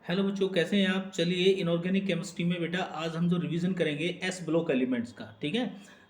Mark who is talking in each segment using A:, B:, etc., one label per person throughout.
A: Hello बच्चों, कैसे हैं आप। चलिए, इनऑर्गेनिक केमिस्ट्री में बेटा आज हम जो रिवीजन करेंगे एस ब्लॉक एलिमेंट्स का। ठीक है।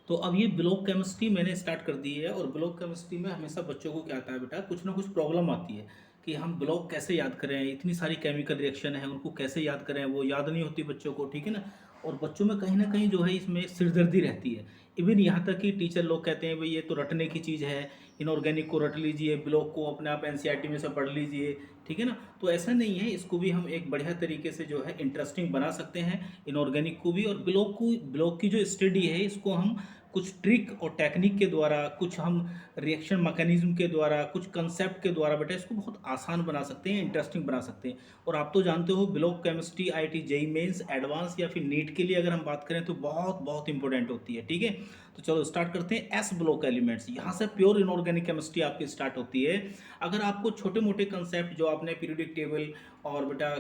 A: तो अब ये ब्लॉक केमिस्ट्री मैंने स्टार्ट कर दी है और ब्लॉक केमिस्ट्री में हमेशा बच्चों को क्या आता है बेटा, कुछ ना कुछ प्रॉब्लम आती है कि हम ब्लॉक कैसे याद करें। इतनी सारी केमिकल रिएक्शन है, उनको कैसे याद करें, वो याद नहीं होती बच्चों को। ठीक है ना। और बच्चों में कहीं ना कहीं जो है इसमें सिरदर्दी रहती है। इवन यहाँ तक कि टीचर लोग कहते हैं भाई ये तो रटने की चीज़ है, इनऑर्गेनिक को रट लीजिए, ब्लॉक को अपने आप एनसीईआरटी में से पढ़ लीजिए। ठीक है ना। तो ऐसा नहीं है, इसको भी हम एक बढ़िया तरीके से जो है इंटरेस्टिंग बना सकते हैं, इनऑर्गेनिक को भी। और ब्लॉक की जो स्टडी है इसको हम कुछ ट्रिक और टेक्निक के द्वारा, कुछ हम रिएक्शन मैकेनिज्म के द्वारा, कुछ कंसेप्ट के द्वारा बेटा इसको बहुत आसान बना सकते हैं, इंटरेस्टिंग बना सकते हैं। और आप तो जानते हो block chemistry IIT JEE mains advance या फिर नीट के लिए अगर हम बात करें तो बहुत बहुत इंपॉर्टेंट होती है। ठीक है। तो चलो स्टार्ट करते हैं। एस ब्लॉक एलिमेंट्स, यहाँ से प्योर इनऑर्गेनिक केमिस्ट्री आपकी स्टार्ट होती है। अगर आपको छोटे मोटे कंसेप्ट जो आपने पीरियोडिक टेबल और बेटा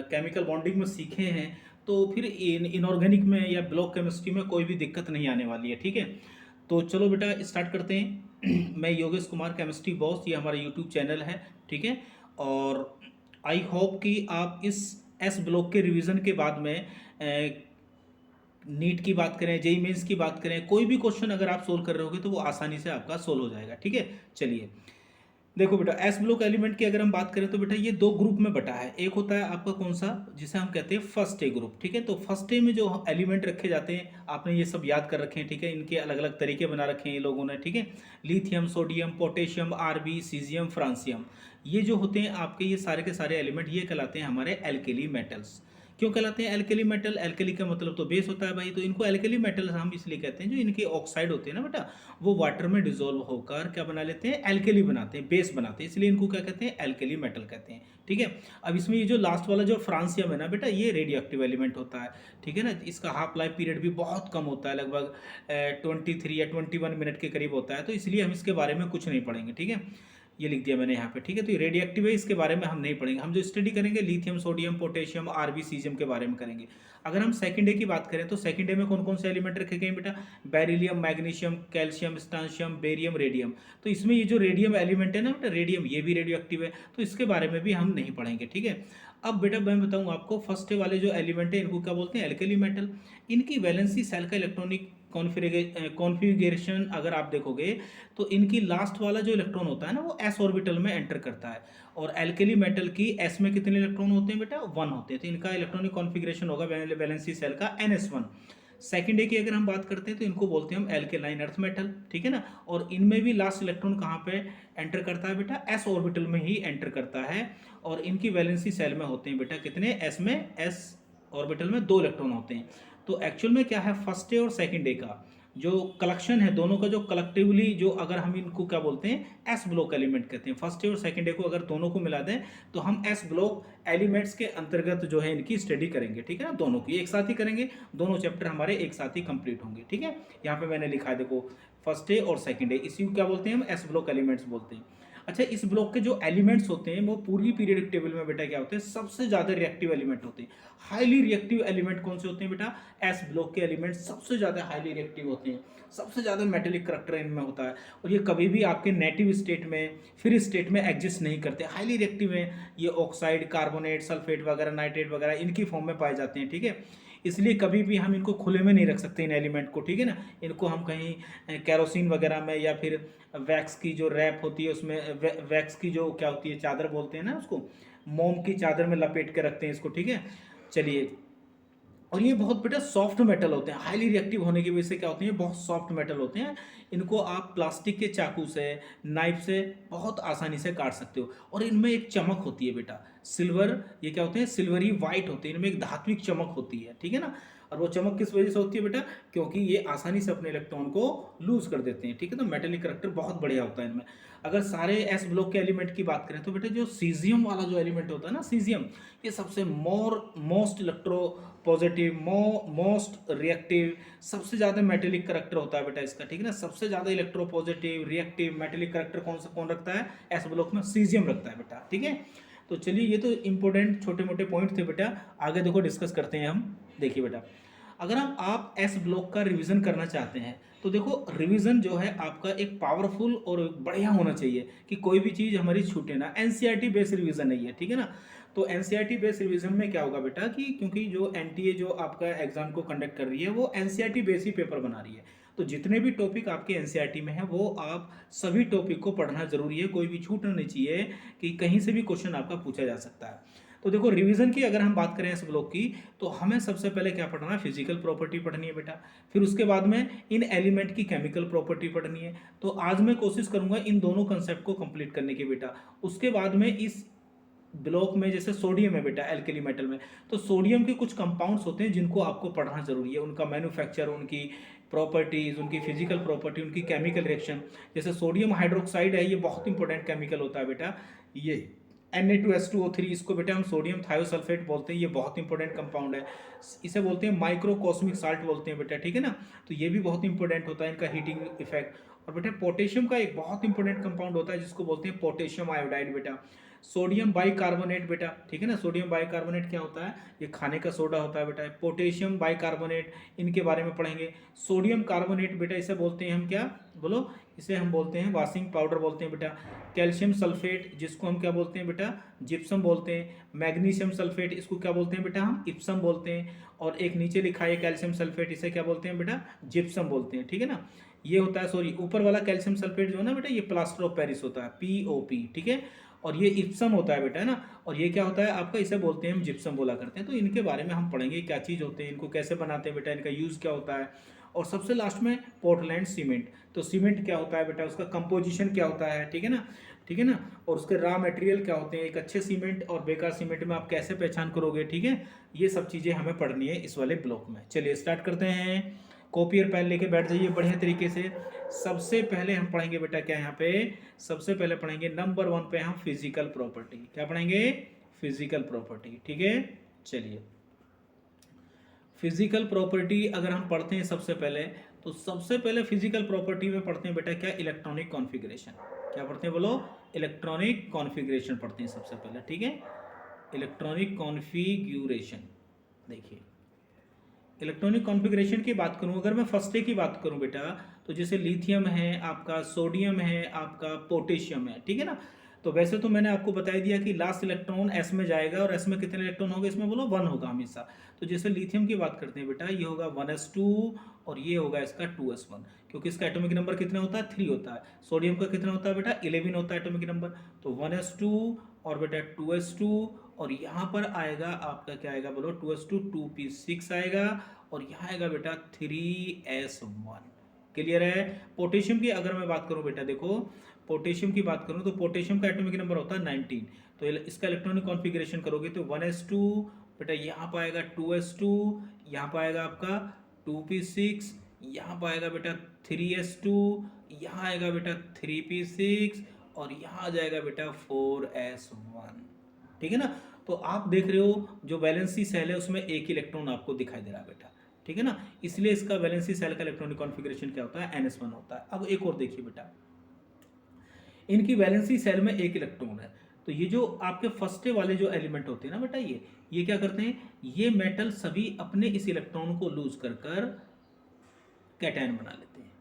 A: केमिकल बॉन्डिंग में सीखे हैं, तो फिर इनऑर्गेनिक में या ब्लॉक केमिस्ट्री में कोई भी दिक्कत नहीं आने वाली है। ठीक है। तो चलो बेटा स्टार्ट करते हैं। मैं योगेश कुमार, केमिस्ट्री बॉस, ये हमारा यूट्यूब चैनल है। ठीक है। और आई होप कि आप इस एस ब्लॉक के रिवीजन के बाद में नीट की बात करें, जेई मेंस की बात करें, कोई भी क्वेश्चन अगर आप सोल्व कर रहे होगे तो वो आसानी से आपका सोल्व हो जाएगा। ठीक है। चलिए देखो बेटा, एस ब्लॉक एलिमेंट की अगर हम बात करें तो बेटा ये दो ग्रुप में बटा है। एक होता है आपका कौन सा, जिसे हम कहते हैं फर्स्ट ए ग्रुप। ठीक है। तो फर्स्ट ए में जो एलिमेंट रखे जाते हैं, आपने ये सब याद कर रखे हैं। ठीक है। इनके अलग अलग तरीके बना रखे हैं ये लोगों ने। ठीक है। Lithium, sodium, potassium, RB, caesium, francium, ये जो होते हैं आपके, ये सारे के सारे एलिमेंट ये कहलाते हैं हमारे एल्केली मेटल्स। क्यों कहलाते हैं एल्केली मेटल? एल्केली का मतलब तो बेस होता है भाई, तो इनको एल्केली मेटल हम इसलिए कहते हैं जो इनके ऑक्साइड होते हैं ना बेटा, वो वाटर में डिजोल्व होकर क्या बना लेते हैं, एल्केली बनाते हैं, बेस बनाते हैं, इसलिए इनको क्या कहते हैं, एल्केली मेटल कहते हैं। ठीक है। अब इसमें ये जो लास्ट वाला जो फ्रांसियम है ना बेटा, ये रेडियो एक्टिव एलिमेंट होता है। ठीक है ना। इसका हाफ लाइफ पीरियड भी बहुत कम होता है, लगभग 23 या 21 मिनट के करीब होता है, तो इसलिए हम इसके बारे में कुछ नहीं पढ़ेंगे। ठीक है। ये लिख दिया मैंने यहाँ पे। ठीक है। तो ये रेडियो एक्टिव है, इसके बारे में हम नहीं पढ़ेंगे। हम जो स्टडी करेंगे lithium, sodium, potassium, RB, caesium के बारे में करेंगे। अगर हम सेकंड डे की बात करें तो सेकंड डे में कौन कौन से एलिमेंट रखे गए बेटा, beryllium, magnesium, calcium, strontium, barium, radium. तो इसमें ये जो रेडियम एलिमेंट है ना बेटा, रेडियम, ये भी रेडियो एक्टिव है, तो इसके बारे में भी हम नहीं पढ़ेंगे। ठीक है। अब बेटा मैं बताऊँ आपको, फर्स्ट डे वाले जो एलिमेंट है इनको क्या बोलते हैं, एल्केली मेटल। इनकी वैलेंसी सेल का इलेक्ट्रॉनिक कॉन्फ़िगरेशन अगर आप देखोगे तो इनकी लास्ट वाला जो इलेक्ट्रॉन होता है ना, वो एस ऑर्बिटल में एंटर करता है। और एल्केली मेटल की एस में कितने इलेक्ट्रॉन होते हैं बेटा, 1 होते हैं। तो इनका इलेक्ट्रॉनिक कॉन्फ़िगरेशन होगा वैलेंसी सेल का NS1। सेकेंड डे की अगर हम बात करते हैं तो इनको बोलते हैं हम एल्केलाइन अर्थ मेटल। ठीक है ना। और इनमें भी लास्ट इलेक्ट्रॉन कहाँ पे एंटर करता है बेटा, एस ऑर्बिटल में ही एंटर करता है। और इनकी वैलेंसी सेल में होते हैं बेटा कितने, एस में, एस ऑर्बिटल में 2 इलेक्ट्रॉन होते हैं। तो एक्चुअल में क्या है, फर्स्ट डे और सेकेंड डे का जो कलेक्शन है, दोनों का जो कलेक्टिवली जो, अगर हम इनको क्या बोलते हैं, एस ब्लॉक एलिमेंट कहते हैं। फर्स्ट डे और सेकंड डे को अगर दोनों को मिला दें तो हम एस ब्लॉक एलिमेंट्स के अंतर्गत जो है इनकी स्टडी करेंगे। ठीक है ना। दोनों की एक साथ ही करेंगे, दोनों चैप्टर हमारे एक साथ ही कंप्लीट होंगे। ठीक है। यहाँ पे मैंने लिखा है देखो, फर्स्ट डे और सेकंड डे, इसी को क्या बोलते हैं हम, एस ब्लॉक एलिमेंट्स बोलते हैं। अच्छा, इस ब्लॉक के जो एलिमेंट्स होते हैं वो पूरी पीरियडिक टेबल में बेटा क्या होते हैं, सबसे ज्यादा रिएक्टिव एलिमेंट होते हैं। हाईली रिएक्टिव एलिमेंट कौन से होते हैं बेटा, एस ब्लॉक के एलिमेंट सबसे ज्यादा हाईली रिएक्टिव होते हैं, सबसे ज़्यादा मेटेलिक करैक्टर इनमें होता है। और ये कभी भी आपके नेटिव स्टेट में, फ्री स्टेट में एग्जिस्ट नहीं करते, हाईली रिएक्टिव है। ये ऑक्साइड, कार्बोनेट, सल्फेट वगैरह, नाइट्रेट वगैरह इनकी फॉर्म में पाए जाते हैं। ठीक है। इसलिए कभी भी हम इनको खुले में नहीं रख सकते इन एलिमेंट को। ठीक है ना। इनको हम कहीं कैरोसिन वगैरह में या फिर वैक्स की जो रैप होती है उसमें, वैक्स की जो क्या होती है, चादर बोलते हैं ना उसको, मोम की चादर में लपेट के रखते हैं इसको। ठीक है। चलिए, और ये बहुत बेटा सॉफ्ट मेटल होते हैं, हाईली रिएक्टिव होने की वजह से क्या होते हैं, बहुत सॉफ्ट मेटल होते हैं। इनको आप प्लास्टिक के चाकू से, नाइफ से बहुत आसानी से काट सकते हो। और इनमें एक चमक होती है बेटा, सिल्वर, ये क्या होते हैं, सिल्वरी वाइट होते हैं, इनमें एक धात्विक चमक होती है। ठीक है ना। और वो चमक किस वजह से होती है बेटा, क्योंकि ये आसानी से अपने इलेक्ट्रॉन को लूज कर देते हैं। ठीक है। तो मेटेलिक करैक्टर बहुत बढ़िया होता है इनमें। अगर सारे एस ब्लॉक के एलिमेंट की बात करें तो बेटा जो सीजियम वाला जो एलिमेंट होता है ना, सीजियम, ये सबसे most electro positive, most reactive, सबसे ज़्यादा मेटेलिक करैक्टर होता है बेटा इसका। ठीक है ना। सबसे ज़्यादा electro positive, reactive, metallic character कौन रखता है, एस ब्लॉक में सीजियम रखता है बेटा। ठीक है। तो चलिए, ये तो इंपॉर्टेंट छोटे मोटे पॉइंट थे बेटा, आगे देखो डिस्कस करते हैं हम। देखिए बेटा, अगर आप एस ब्लॉक का रिवीजन करना चाहते हैं तो देखो, रिवीजन जो है आपका एक पावरफुल और बढ़िया होना चाहिए कि कोई भी चीज़ हमारी छूटे ना। एनसीईआरटी बेस्ड रिवीजन नहीं है। ठीक है ना। तो एनसीईआरटी बेस्ड रिवीजन में क्या होगा बेटा कि क्योंकि जो एनटीए जो आपका एग्जाम को कंडक्ट कर रही है वो एनसीईआरटी बेस्ड ही पेपर बना रही है, तो जितने भी टॉपिक आपके एनसीईआरटी में है वो आप सभी टॉपिक को पढ़ना जरूरी है, कोई भी छूटना नहीं चाहिए कि कहीं से भी क्वेश्चन आपका पूछा जा सकता है। तो देखो रिवीजन की अगर हम बात करें इस ब्लॉक की, तो हमें सबसे पहले क्या पढ़ना है, फिजिकल प्रॉपर्टी पढ़नी है बेटा। फिर उसके बाद में इन एलिमेंट की केमिकल प्रॉपर्टी पढ़नी है। तो आज मैं कोशिश करूंगा इन दोनों कंसेप्ट को कंप्लीट करने की बेटा। उसके बाद में इस ब्लॉक में जैसे सोडियम है बेटा एल्कली मेटल में, तो सोडियम के कुछ कंपाउंड्स होते हैं जिनको आपको पढ़ना जरूरी है, उनका मैन्युफैक्चर, उनकी प्रॉपर्टीज, उनकी फिजिकल प्रॉपर्टी, उनकी केमिकल रिएक्शन। जैसे सोडियम हाइड्रोक्साइड है, ये बहुत इंपॉर्टेंट केमिकल होता है बेटा, ये Na2S2O3, इसको बेटा हम सोडियम थायोसल्फेट बोलते हैं, ये बहुत इंपॉर्टेंट कंपाउंड है। इसे बोलते हैं माइक्रोकॉस्मिक साल्ट बोलते हैं बेटा, ठीक है ना। तो ये भी बहुत इंपॉर्टेंट होता है, इनका हीटिंग इफेक्ट। और बेटा पोटेशियम का एक बहुत इंपॉर्टेंट कंपाउंड होता है जिसको बोलते हैं पोटेशियम आयोडाइड बेटा। सोडियम बाइकार्बोनेट बेटा, ठीक है ना। सोडियम बाइकार्बोनेट क्या होता है, ये खाने का सोडा होता है बेटा। पोटेशियम बाइकार्बोनेट, इनके बारे में पढ़ेंगे। सोडियम कार्बोनेट बेटा, इसे बोलते हैं हम क्या, बोलो, इसे हम बोलते हैं वॉशिंग पाउडर बोलते हैं बेटा। कैल्शियम सल्फेट, जिसको हम क्या बोलते हैं बेटा, जिप्सम बोलते हैं। मैग्नीशियम सल्फेट, इसको क्या बोलते हैं बेटा, हम इप्सम बोलते हैं। और एक नीचे लिखा है कैल्शियम सल्फेट, इसे क्या बोलते हैं बेटा, जिप्सम बोलते हैं, ठीक है ना। ये होता है, सॉरी, ऊपर वाला कैल्शियम सल्फेट जो है ना बेटा, ये प्लास्टर ऑफ पेरिस होता है, POP, ठीक है। और ये इप्सम होता है बेटा, है ना। और ये क्या होता है आपका, इसे बोलते हैं हम जिप्सम बोला करते हैं। तो इनके बारे में हम पढ़ेंगे, क्या चीज़ होते हैं, इनको कैसे बनाते हैं बेटा, इनका यूज़ क्या होता है। और सबसे लास्ट में पोर्टलैंड सीमेंट। तो सीमेंट क्या होता है बेटा, उसका कंपोजिशन क्या होता है, ठीक है ना, ठीक है ना। और उसके रॉ मटेरियल क्या होते हैं, एक अच्छे सीमेंट और बेकार सीमेंट में आप कैसे पहचान करोगे, ठीक है। ये सब चीज़ें हमें पढ़नी है इस वाले ब्लॉक में। चलिए स्टार्ट करते हैं। कॉपी और पेन लेके बैठ जाइए बढ़िया तरीके से। सबसे पहले हम पढ़ेंगे बेटा क्या, यहाँ पे सबसे पहले पढ़ेंगे नंबर 1 पे हम फिजिकल प्रॉपर्टी। क्या पढ़ेंगे, फिजिकल प्रॉपर्टी, ठीक है। चलिए फिजिकल प्रॉपर्टी अगर हम पढ़ते हैं सबसे पहले, तो सबसे पहले फिजिकल प्रॉपर्टी में पढ़ते हैं बेटा क्या, इलेक्ट्रॉनिक कॉन्फ़िगरेशन। क्या पढ़ते हैं बोलो, इलेक्ट्रॉनिक कॉन्फ़िगरेशन पढ़ते हैं सबसे पहले, ठीक है। इलेक्ट्रॉनिक कॉन्फ़िगरेशन, देखिए इलेक्ट्रॉनिक कॉन्फ़िगरेशन की बात करूं, अगर मैं फर्स्ट डे की बात करूं बेटा, तो जैसे लिथियम है आपका, सोडियम है आपका, पोटेशियम है, ठीक है ना। तो वैसे तो मैंने आपको बता दिया कि लास्ट इलेक्ट्रॉन S में जाएगा, और S में कितने इलेक्ट्रॉन होंगे, इसमें बोलो 1 होगा हमेशा। तो जैसे लिथियम की बात करते हैं बेटा, ये होगा 1s2 और ये होगा इसका 2s1, क्योंकि इसका एटॉमिक नंबर कितना होता है, 3 होता है। सोडियम का कितना होता है बेटा, 11 होता है एटॉमिक नंबर। तो 1s2 और बेटा 2s2, और यहाँ पर आएगा आपका क्या आएगा बोलो, 2s2 2p6 आएगा, और यहाँ आएगा बेटा 3s1। क्लियर है। पोटेशियम की अगर मैं बात करूँ बेटा, देखो पोटेशियम की बात करूँ तो पोटेशियम का एटॉमिक नंबर होता है 19। तो इसका इलेक्ट्रॉनिक कॉन्फ़िगरेशन करोगे तो 1s2 बेटा, यहाँ पर आएगा 2s2, यहाँ पर आएगा आपका 2p6, यहाँ पर आएगा बेटा 3s2, यहाँ आएगा बेटा 3p6, और यहाँ आ जाएगा बेटा 4s1, ठीक है ना। तो आप देख रहे हो जो वैलेंसी सेल है उसमें एक इलेक्ट्रॉन आपको दिखाई दे रहा है बेटा, ठीक है ना। इसलिए इसका वैलेंसी सेल का इलेक्ट्रॉनिक कॉन्फ़िगरेशन क्या होता है, NS1 होता है। अब एक और देखिए बेटा, इनकी वैलेंसी सेल में एक इलेक्ट्रॉन है। तो ये जो आपके फर्स्ट वाले जो एलिमेंट होते हैं ना बेटा, ये क्या करते हैं, ये मेटल सभी अपने इस इलेक्ट्रॉन को लूज कर कर कैटायन बना लेते हैं,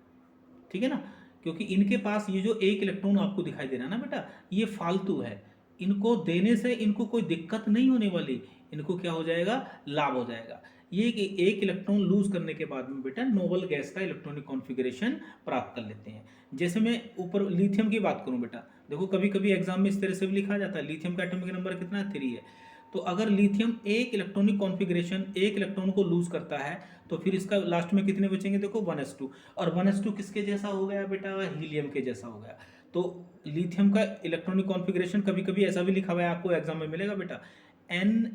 A: ठीक है ना। क्योंकि इनके पास ये जो एक इलेक्ट्रॉन आपको दिखाई दे रहा है ना बेटा, ये फालतू है, इनको देने से इनको कोई दिक्कत नहीं होने वाली, इनको क्या हो जाएगा, लाभ हो जाएगा। ये कि एक इलेक्ट्रॉन लूज करने के बाद में बेटा नोबल गैस का इलेक्ट्रॉनिक कॉन्फ़िगरेशन प्राप्त कर लेते हैं। जैसे मैं ऊपर लिथियम की बात करूं बेटा, देखो कभी कभी एग्जाम में इस तरह से भी लिखा जाता है, लिथियम का एटॉमिक नंबर कितना है, 3 है। तो अगर लिथियम एक इलेक्ट्रॉनिक कॉन्फ़िगरेशन एक इलेक्ट्रॉन को लूज करता है, तो फिर इसका लास्ट में कितने बचेंगे, देखो 1s2। और 1s2 किसके जैसा हो गया बेटा, हीलियम के जैसा हो गया। तो लिथियम का इलेक्ट्रॉनिक कॉन्फ़िगरेशन कभी कभी ऐसा भी लिखा हुआ है, आपको एग्जाम में मिलेगा बेटा, N,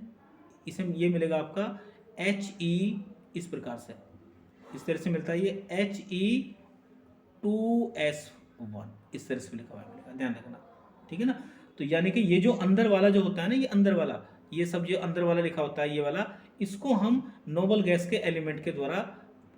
A: इसे ये मिलेगा आपका He, इस प्रकार से, इस तरह से मिलता है ये He2s1, इस तरह से लिखा हुआ मिलेगा, ध्यान रखना, ठीक है ना। तो यानी कि ये जो अंदर वाला जो होता है ना, ये अंदर वाला, ये सब जो अंदर वाला लिखा होता है ये वाला, इसको हम नोबल गैस के एलिमेंट के द्वारा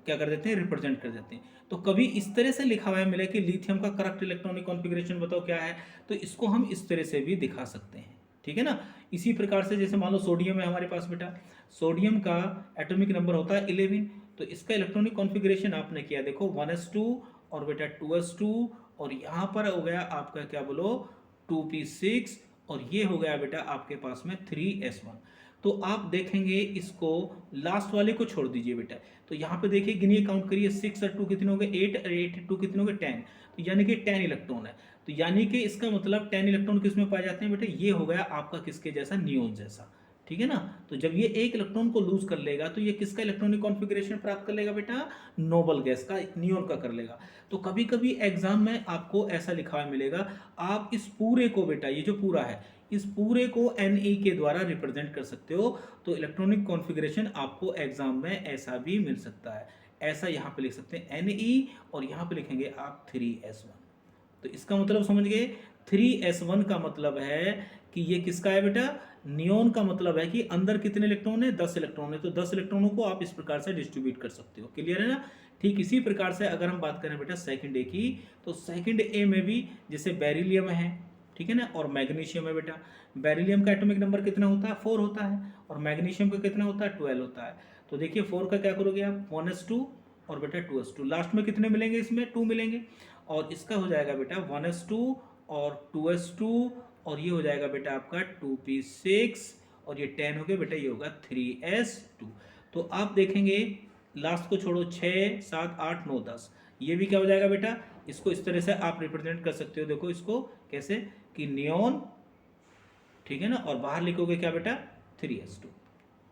A: क्या कर देते हैं, रिप्रेजेंट कर देते हैं। तो कभी इस तरह से लिखा हुआ है मिले कि लिथियम का करेक्ट इलेक्ट्रॉनिक कॉन्फ़िगरेशन बताओ क्या है, तो इसको हम इस तरह से भी दिखा सकते हैं, ठीक है ना। इसी प्रकार से जैसे मान लो सोडियम है हमारे पास बेटा, सोडियम का एटॉमिक नंबर होता है 11। तो इसका इलेक्ट्रॉनिक कॉन्फ़िगरेशन आपने किया, देखो 1s2 और बेटा 2s2, और यहाँ पर हो गया आपका क्या बोलो 2p6, और ये हो गया बेटा आपके पास में 3s1। तो आप देखेंगे इसको, लास्ट वाले को छोड़ दीजिए बेटा। तो यहाँ पे देखिए, गिनिए, काउंट करिए, 6 और 2 कितने हो गए, 8 और 8 2 कितने हो गए, 10। तो यानी कि 10 इलेक्ट्रॉन है। तो यानी कि इसका मतलब 10 इलेक्ट्रॉन किस में पाए जाते हैं बेटा, ये हो गया आपका किसके जैसा, नियोन जैसा। ठीक है ना। तो जब ये एक इलेक्ट्रॉन को लूज कर लेगा तो ये किसका इलेक्ट्रॉनिक कॉन्फ़िगरेशन प्राप्त कर लेगा बेटा, नोबल गैस का, नियोन का कर लेगा। तो कभी कभी एग्जाम में आपको ऐसा लिखा हुआ मिलेगा, आप इस पूरे को बेटा, ये जो पूरा है, इस पूरे को Ne के द्वारा रिप्रेजेंट कर सकते हो। तो इलेक्ट्रॉनिक कॉन्फ़िगरेशन आपको एग्जाम में ऐसा भी मिल सकता है। ऐसा यहाँ पे लिख सकते हैं Ne, और यहाँ पे लिखेंगे आप 3s1। तो इसका मतलब समझ गए, 3s1 का मतलब है कि ये किसका है बेटा, नियोन का मतलब है कि अंदर कितने इलेक्ट्रॉन है, 10 इलेक्ट्रॉन है। तो 10 इलेक्ट्रॉनों को आप इस प्रकार से डिस्ट्रीब्यूट कर सकते हो। क्लियर है ना। ठीक इसी प्रकार से अगर हम बात करें बेटा सेकंड ए की, तो सेकंड ए में भी जैसे बेरिलियम है, ठीक है ना, और मैग्नीशियम है बेटा। बेरिलियम का एटॉमिक नंबर कितना होता है, 4 होता है, और मैग्नीशियम का कितना होता है, 12 होता है। तो देखिए 4 का क्या करोगे आप, 1s2 और बेटा 2s2, लास्ट में कितने मिलेंगे, इसमें 2 मिलेंगे, और इसका हो जाएगा बेटा 1s2 और 2s2, और ये हो जाएगा बेटा आपका 2p6, और ये 10 हो गया बेटा, ये होगा 3s2। तो आप देखेंगे लास्ट को छोड़ो, 6 7 8 9 10, ये भी क्या हो जाएगा बेटा, इसको इस तरह से आप रिप्रेजेंट कर सकते हो। देखो इसको कैसे, कि नियोन, ठीक है ना, और बाहर लिखोगे क्या बेटा, 3s2।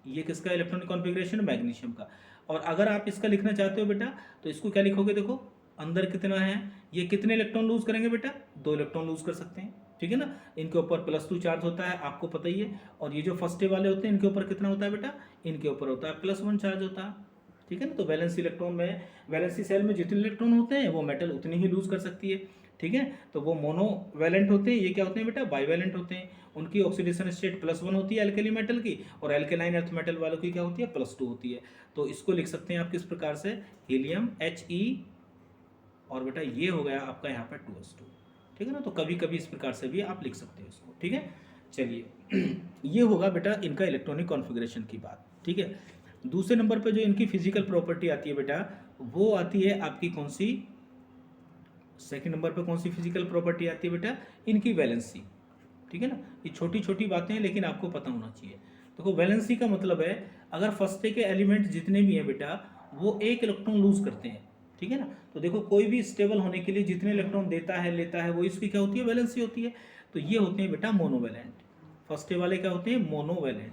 A: ये किसका इलेक्ट्रॉनिक कॉन्फ़िगरेशन, मैग्नीशियम का। और अगर आप इसका लिखना चाहते हो बेटा, तो इसको क्या लिखोगे, देखो अंदर कितना है, ये कितने इलेक्ट्रॉन लूज करेंगे बेटा, 2 इलेक्ट्रॉन लूज कर सकते हैं। ठीक है ना, इनके ऊपर +2 चार्ज होता है, आपको पता ही है। और ये जो फर्स्ट वाले होते हैं, इनके ऊपर कितना होता है बेटा, इनके ऊपर होता है +1 चार्ज होता है। ठीक है ना। तो वैलेंसी इलेक्ट्रॉन में, वैलेंसी सेल में जितने इलेक्ट्रॉन होते हैं वो मेटल उतनी ही लूज कर सकती है। ठीक है। तो वो मोनोवैलेंट होते हैं, ये क्या होते हैं बेटा, बाईवैलेंट होते हैं। उनकी ऑक्सीडेशन स्टेट +1 होती है एल्केली मेटल की, और एल्केलाइन अर्थ मेटल वालों की क्या होती है, +2 होती है। तो इसको लिख सकते हैं आप किस प्रकार से, हीलियम He, और बेटा ये हो गया आपका यहाँ पे 2s2। ठीक है ना। तो कभी कभी इस प्रकार से भी आप लिख सकते हो इसको। ठीक है। चलिए ये होगा बेटा इनका इलेक्ट्रॉनिक कॉन्फ़िगरेशन की बात। ठीक है। दूसरे नंबर पे जो इनकी फिजिकल प्रॉपर्टी आती है बेटा, वो आती है आपकी कौन सी, सेकंड नंबर पे कौन सी फिजिकल प्रॉपर्टी आती है बेटा, इनकी वैलेंसी। ठीक है ना। ये छोटी छोटी बातें हैं लेकिन आपको पता होना चाहिए। देखो वैलेंसी का मतलब है, अगर फर्स्ट के एलिमेंट जितने भी हैं बेटा, वो एक इलेक्ट्रॉन लूज करते हैं। ठीक है ना। तो देखो कोई भी स्टेबल होने के लिए जितने इलेक्ट्रॉन देता है लेता है, वो इसकी क्या होती है, वैलेंसी होती है। तो ये होते हैं बेटा मोनोवैलेंट। फर्स्ट वाले क्या होते हैं, मोनोवैलेंट।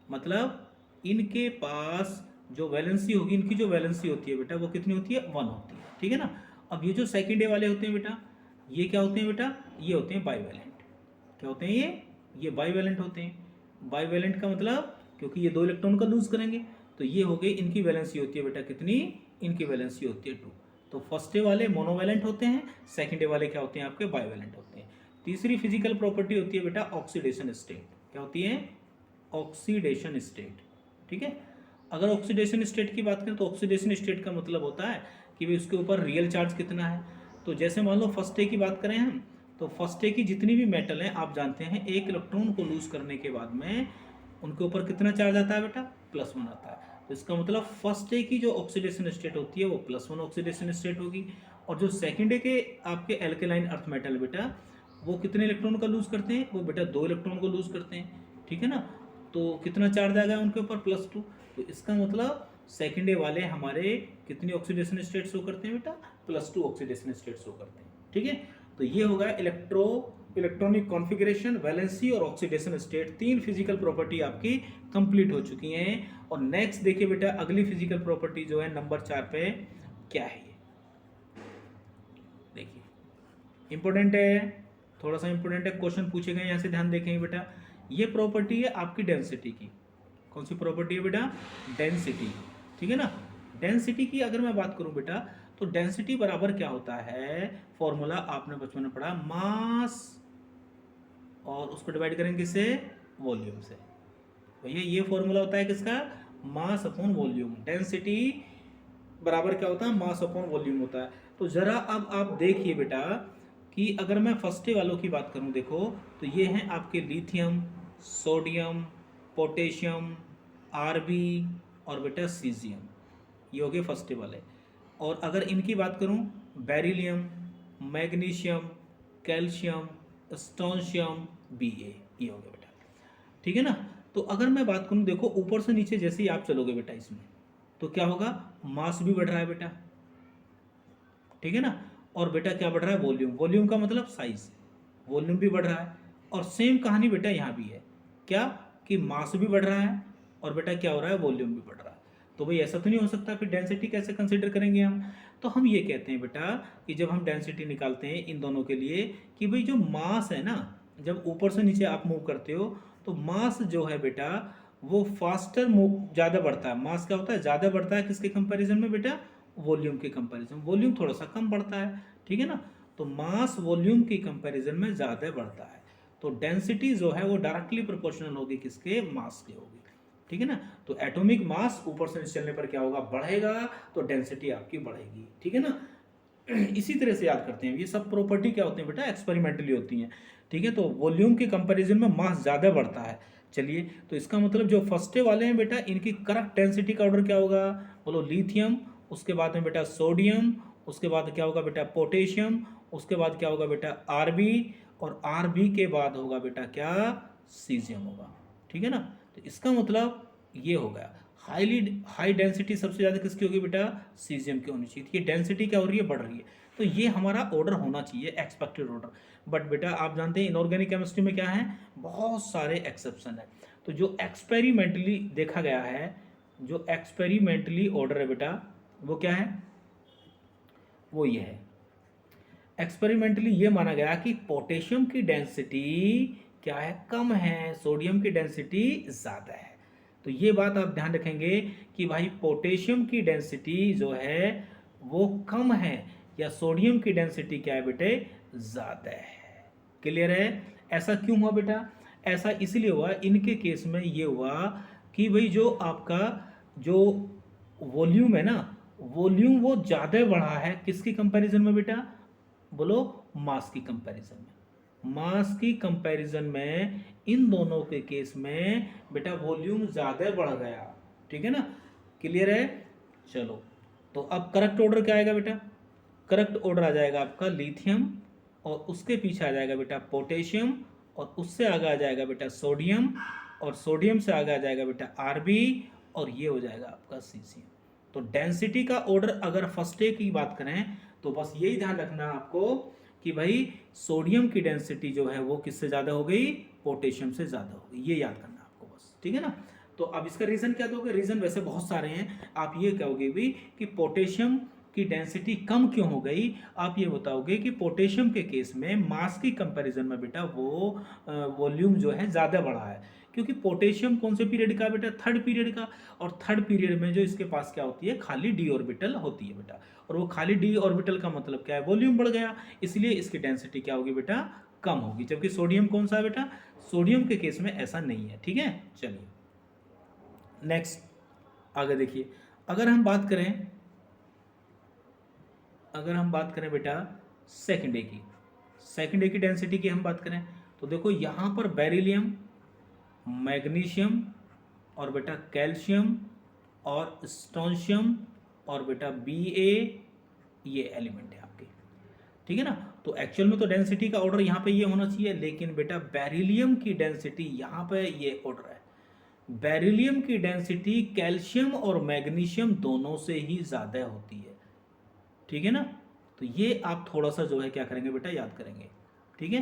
A: मतलब इनके पास जो वैलेंसी होगी, इनकी जो वैलेंसी होती है बेटा, वो कितनी होती है, 1 होती है। ठीक है ना। अब ये जो सेकेंड वाले होते हैं बेटा, ये क्या होते हैं बेटा, ये होते हैं बाईवैलेंट। क्या होते हैं ये बाईवैलेंट होते हैं। बाईवैलेंट का मतलब, क्योंकि ये 2 इलेक्ट्रॉन का लूज करेंगे, तो ये हो गई, इनकी वैलेंसी होती है बेटा कितनी, इनकी वैलेंसी होती है 2। तो फर्स्ट वाले मोनोवैलेंट होते हैं, सेकंड वाले क्या होते हैं आपके, बाईवैलेंट होते हैं। तीसरी फिजिकल प्रॉपर्टी होती है बेटा ऑक्सीडेशन स्टेट। क्या होती है, ऑक्सीडेशन स्टेट। ठीक है। अगर ऑक्सीडेशन स्टेट की बात करें, तो ऑक्सीडेशन स्टेट का मतलब होता है कि भाई उसके ऊपर रियल चार्ज कितना है। तो जैसे मान लो फर्स्ट ए की बात करें हम, तो फर्स्ट ए की जितनी भी मेटल हैं, आप जानते हैं एक इलेक्ट्रॉन को लूज करने के बाद में उनके ऊपर कितना चार्ज आता है बेटा, +1 आता है। तो इसका मतलब फर्स्ट ए की जो ऑक्सीडेशन स्टेट होती है वो +1 ऑक्सीडेशन स्टेट होगी। और जो सेकंड ए के आपके एल्केलाइन अर्थ मेटल बेटा, वो कितने इलेक्ट्रॉन का लूज करते हैं, वो बेटा 2 इलेक्ट्रॉन को लूज करते हैं। ठीक है ना। तो कितना चार्ज आ गया उनके ऊपर, +2। तो इसका मतलब सेकेंड वाले हमारे कितनी ऑक्सीडेशन स्टेट शो करते हैं बेटा, +2 ऑक्सीडेशन स्टेट शो करते हैं। ठीक है। तो ये होगा इलेक्ट्रॉनिक कॉन्फ़िगरेशन, वैलेंसी और ऑक्सीडेशन स्टेट। 3 फिजिकल प्रॉपर्टी आपकी कंप्लीट हो चुकी हैं। और नेक्स्ट देखिए बेटा, अगली फिजिकल प्रॉपर्टी जो है नंबर 4 पे क्या है, ये देखिए इंपॉर्टेंट है, थोड़ा सा इंपॉर्टेंट है, क्वेश्चन पूछे गए, यहाँ से ध्यान देखेंगे बेटा। ये प्रॉपर्टी है आपकी डेंसिटी की। कौन सी प्रॉपर्टी है बेटा, डेंसिटी। ठीक है ना। डेंसिटी की अगर मैं बात करूं बेटा, तो डेंसिटी बराबर क्या होता है, फॉर्मूला आपने बचपन में पढ़ा, मास और उसको डिवाइड करेंगे किससे, वॉल्यूम से। भैया ये फॉर्मूला होता है किसका, मास अपॉन वॉल्यूम। डेंसिटी बराबर क्या होता है, मास अपॉन वॉल्यूम होता है। तो जरा अब आप देखिए बेटा कि अगर मैं फर्स्ट वालों की बात करूं, देखो तो ये हैं आपके लिथियम, सोडियम, पोटेशियम, आरबी और बेटा सीजियम, ये हो गए फर्स्ट वाले। और अगर इनकी बात करूं, beryllium, magnesium, calcium, strontium, Ba, ये हो गया बेटा, ठीक है ना। तो अगर मैं बात करूँ, देखो ऊपर से नीचे जैसे ही आप चलोगे बेटा इसमें, तो क्या होगा, मास भी बढ़ रहा है बेटा, ठीक है ना। और बेटा क्या बढ़ रहा है, वॉल्यूम, वॉल्यूम का मतलब साइज, वॉल्यूम भी बढ़ रहा है। और सेम कहानी बेटा यहाँ भी है, क्या कि मास भी बढ़ रहा है और बेटा क्या हो रहा है, वॉल्यूम भी बढ़ रहा है। तो भाई ऐसा तो नहीं हो सकता, फिर डेंसिटी कैसे कंसिडर करेंगे हम। तो हम ये कहते हैं बेटा कि जब हम डेंसिटी निकालते हैं इन दोनों के लिए, कि भाई जो मास है ना, जब ऊपर से नीचे आप मूव करते हो तो मास जो है बेटा वो फास्टर मूव ज़्यादा बढ़ता है। मास क्या होता है, ज़्यादा बढ़ता है किसके कंपैरिजन में बेटा, वॉल्यूम के कंपैरिजन, वॉल्यूम थोड़ा सा कम बढ़ता है, ठीक है ना। तो मास वॉल्यूम के कंपैरिजन में ज़्यादा बढ़ता है, तो डेंसिटी जो है वो डायरेक्टली प्रोपोर्शनल होगी किसके, मास के होगी, ठीक है ना। तो एटॉमिक मास ऊपर से नीचे चलने पर क्या होगा, बढ़ेगा, तो डेंसिटी आपकी बढ़ेगी, ठीक है ना। इसी तरह से याद करते हैं, ये सब प्रॉपर्टी क्या होती है बेटा, एक्सपेरिमेंटली होती हैं, ठीक है। तो वॉल्यूम के कंपैरिजन में मास ज़्यादा बढ़ता है। चलिए, तो इसका मतलब जो फर्स्टे वाले हैं बेटा, इनकी करेक्ट डेंसिटी का ऑर्डर क्या होगा, बोलो लिथियम, उसके बाद में बेटा सोडियम, उसके बाद क्या होगा बेटा पोटेशियम, उसके बाद क्या होगा बेटा आरबी, और आरबी के बाद होगा बेटा क्या, सीजियम होगा, ठीक है ना। तो इसका मतलब ये हो गया, हाई डेंसिटी सबसे ज़्यादा किसकी होगी बेटा, सीजियम की होनी चाहिए। ये डेंसिटी क्या हो रही है, बढ़ रही है, तो ये हमारा ऑर्डर होना चाहिए, एक्सपेक्टेड ऑर्डर। बट बेटा आप जानते हैं इनऑर्गेनिक केमिस्ट्री में क्या है, बहुत सारे एक्सेप्शन है। तो जो एक्सपेरिमेंटली देखा गया है, जो एक्सपेरिमेंटली ऑर्डर है बेटा, वो क्या है, वो ये है, एक्सपेरिमेंटली ये माना गया कि पोटेशियम की डेंसिटी क्या है, कम है, सोडियम की डेंसिटी ज़्यादा है। तो ये बात आप ध्यान रखेंगे कि भाई पोटेशियम की डेंसिटी जो है वो कम है, या सोडियम की डेंसिटी क्या है बेटे, ज़्यादा है। क्लियर है। ऐसा क्यों हुआ बेटा, ऐसा इसलिए हुआ, इनके केस में ये हुआ कि भाई जो आपका जो वॉल्यूम है ना, वॉल्यूम वो ज़्यादा बढ़ा है किसकी कंपैरिजन में बेटा, बोलो मास की कंपैरिजन में। मास की कंपैरिजन में इन दोनों के केस में बेटा वॉल्यूम ज़्यादा बढ़ गया, ठीक है ना। क्लियर है। चलो, तो अब करेक्ट ऑर्डर क्या आएगा बेटा, करेक्ट ऑर्डर आ जाएगा आपका लिथियम, और उसके पीछे आ जाएगा बेटा पोटेशियम, और उससे आगे आ जाएगा बेटा सोडियम, और सोडियम से आगे आ जाएगा बेटा आरबी, और ये हो जाएगा आपका सीजियम। तो डेंसिटी का ऑर्डर अगर फर्स्ट डे की बात करें तो बस यही ध्यान रखना आपको कि भाई सोडियम की डेंसिटी जो है वो किससे ज़्यादा हो गई, पोटेशियम से ज़्यादा हो गई, ये याद करना आपको बस, ठीक है ना। तो अब इसका रीज़न क्या दोगे, रीज़न वैसे बहुत सारे हैं, आप ये कहोगे भी कि पोटेशियम की डेंसिटी कम क्यों हो गई, आप ये बताओगे कि पोटेशियम के केस में मास की कंपैरिजन में बेटा वो वॉल्यूम जो है ज़्यादा बढ़ा है, क्योंकि पोटेशियम कौन से पीरियड का बेटा, थर्ड पीरियड का, और थर्ड पीरियड में जो इसके पास क्या होती है, खाली डी ऑर्बिटल होती है बेटा, और वो खाली डी ऑर्बिटल का मतलब क्या है, वॉल्यूम बढ़ गया, इसलिए इसकी डेंसिटी क्या होगी बेटा, कम होगी। जबकि सोडियम कौन सा है बेटा, सोडियम के केस में ऐसा नहीं है, ठीक है। चलिए नेक्स्ट आगे देखिए, अगर हम बात करें, अगर हम बात करें बेटा सेकंड ए की, सेकंड ए की डेंसिटी की हम बात करें, तो देखो यहाँ पर बेरिलियम, मैग्नीशियम, और बेटा कैल्शियम, और स्ट्रोंशियम, और बेटा Ba, ये एलिमेंट है आपके, ठीक है ना। तो एक्चुअल में तो डेंसिटी का ऑर्डर यहाँ पे ये होना चाहिए, लेकिन बेटा बेरिलियम की डेंसिटी यहाँ पे ये ऑर्डर है, बेरिलियम की डेंसिटी कैल्शियम और मैग्नीशियम दोनों से ही ज़्यादा होती है, ठीक है ना। तो ये आप थोड़ा सा जो है क्या करेंगे बेटा, याद करेंगे, ठीक है।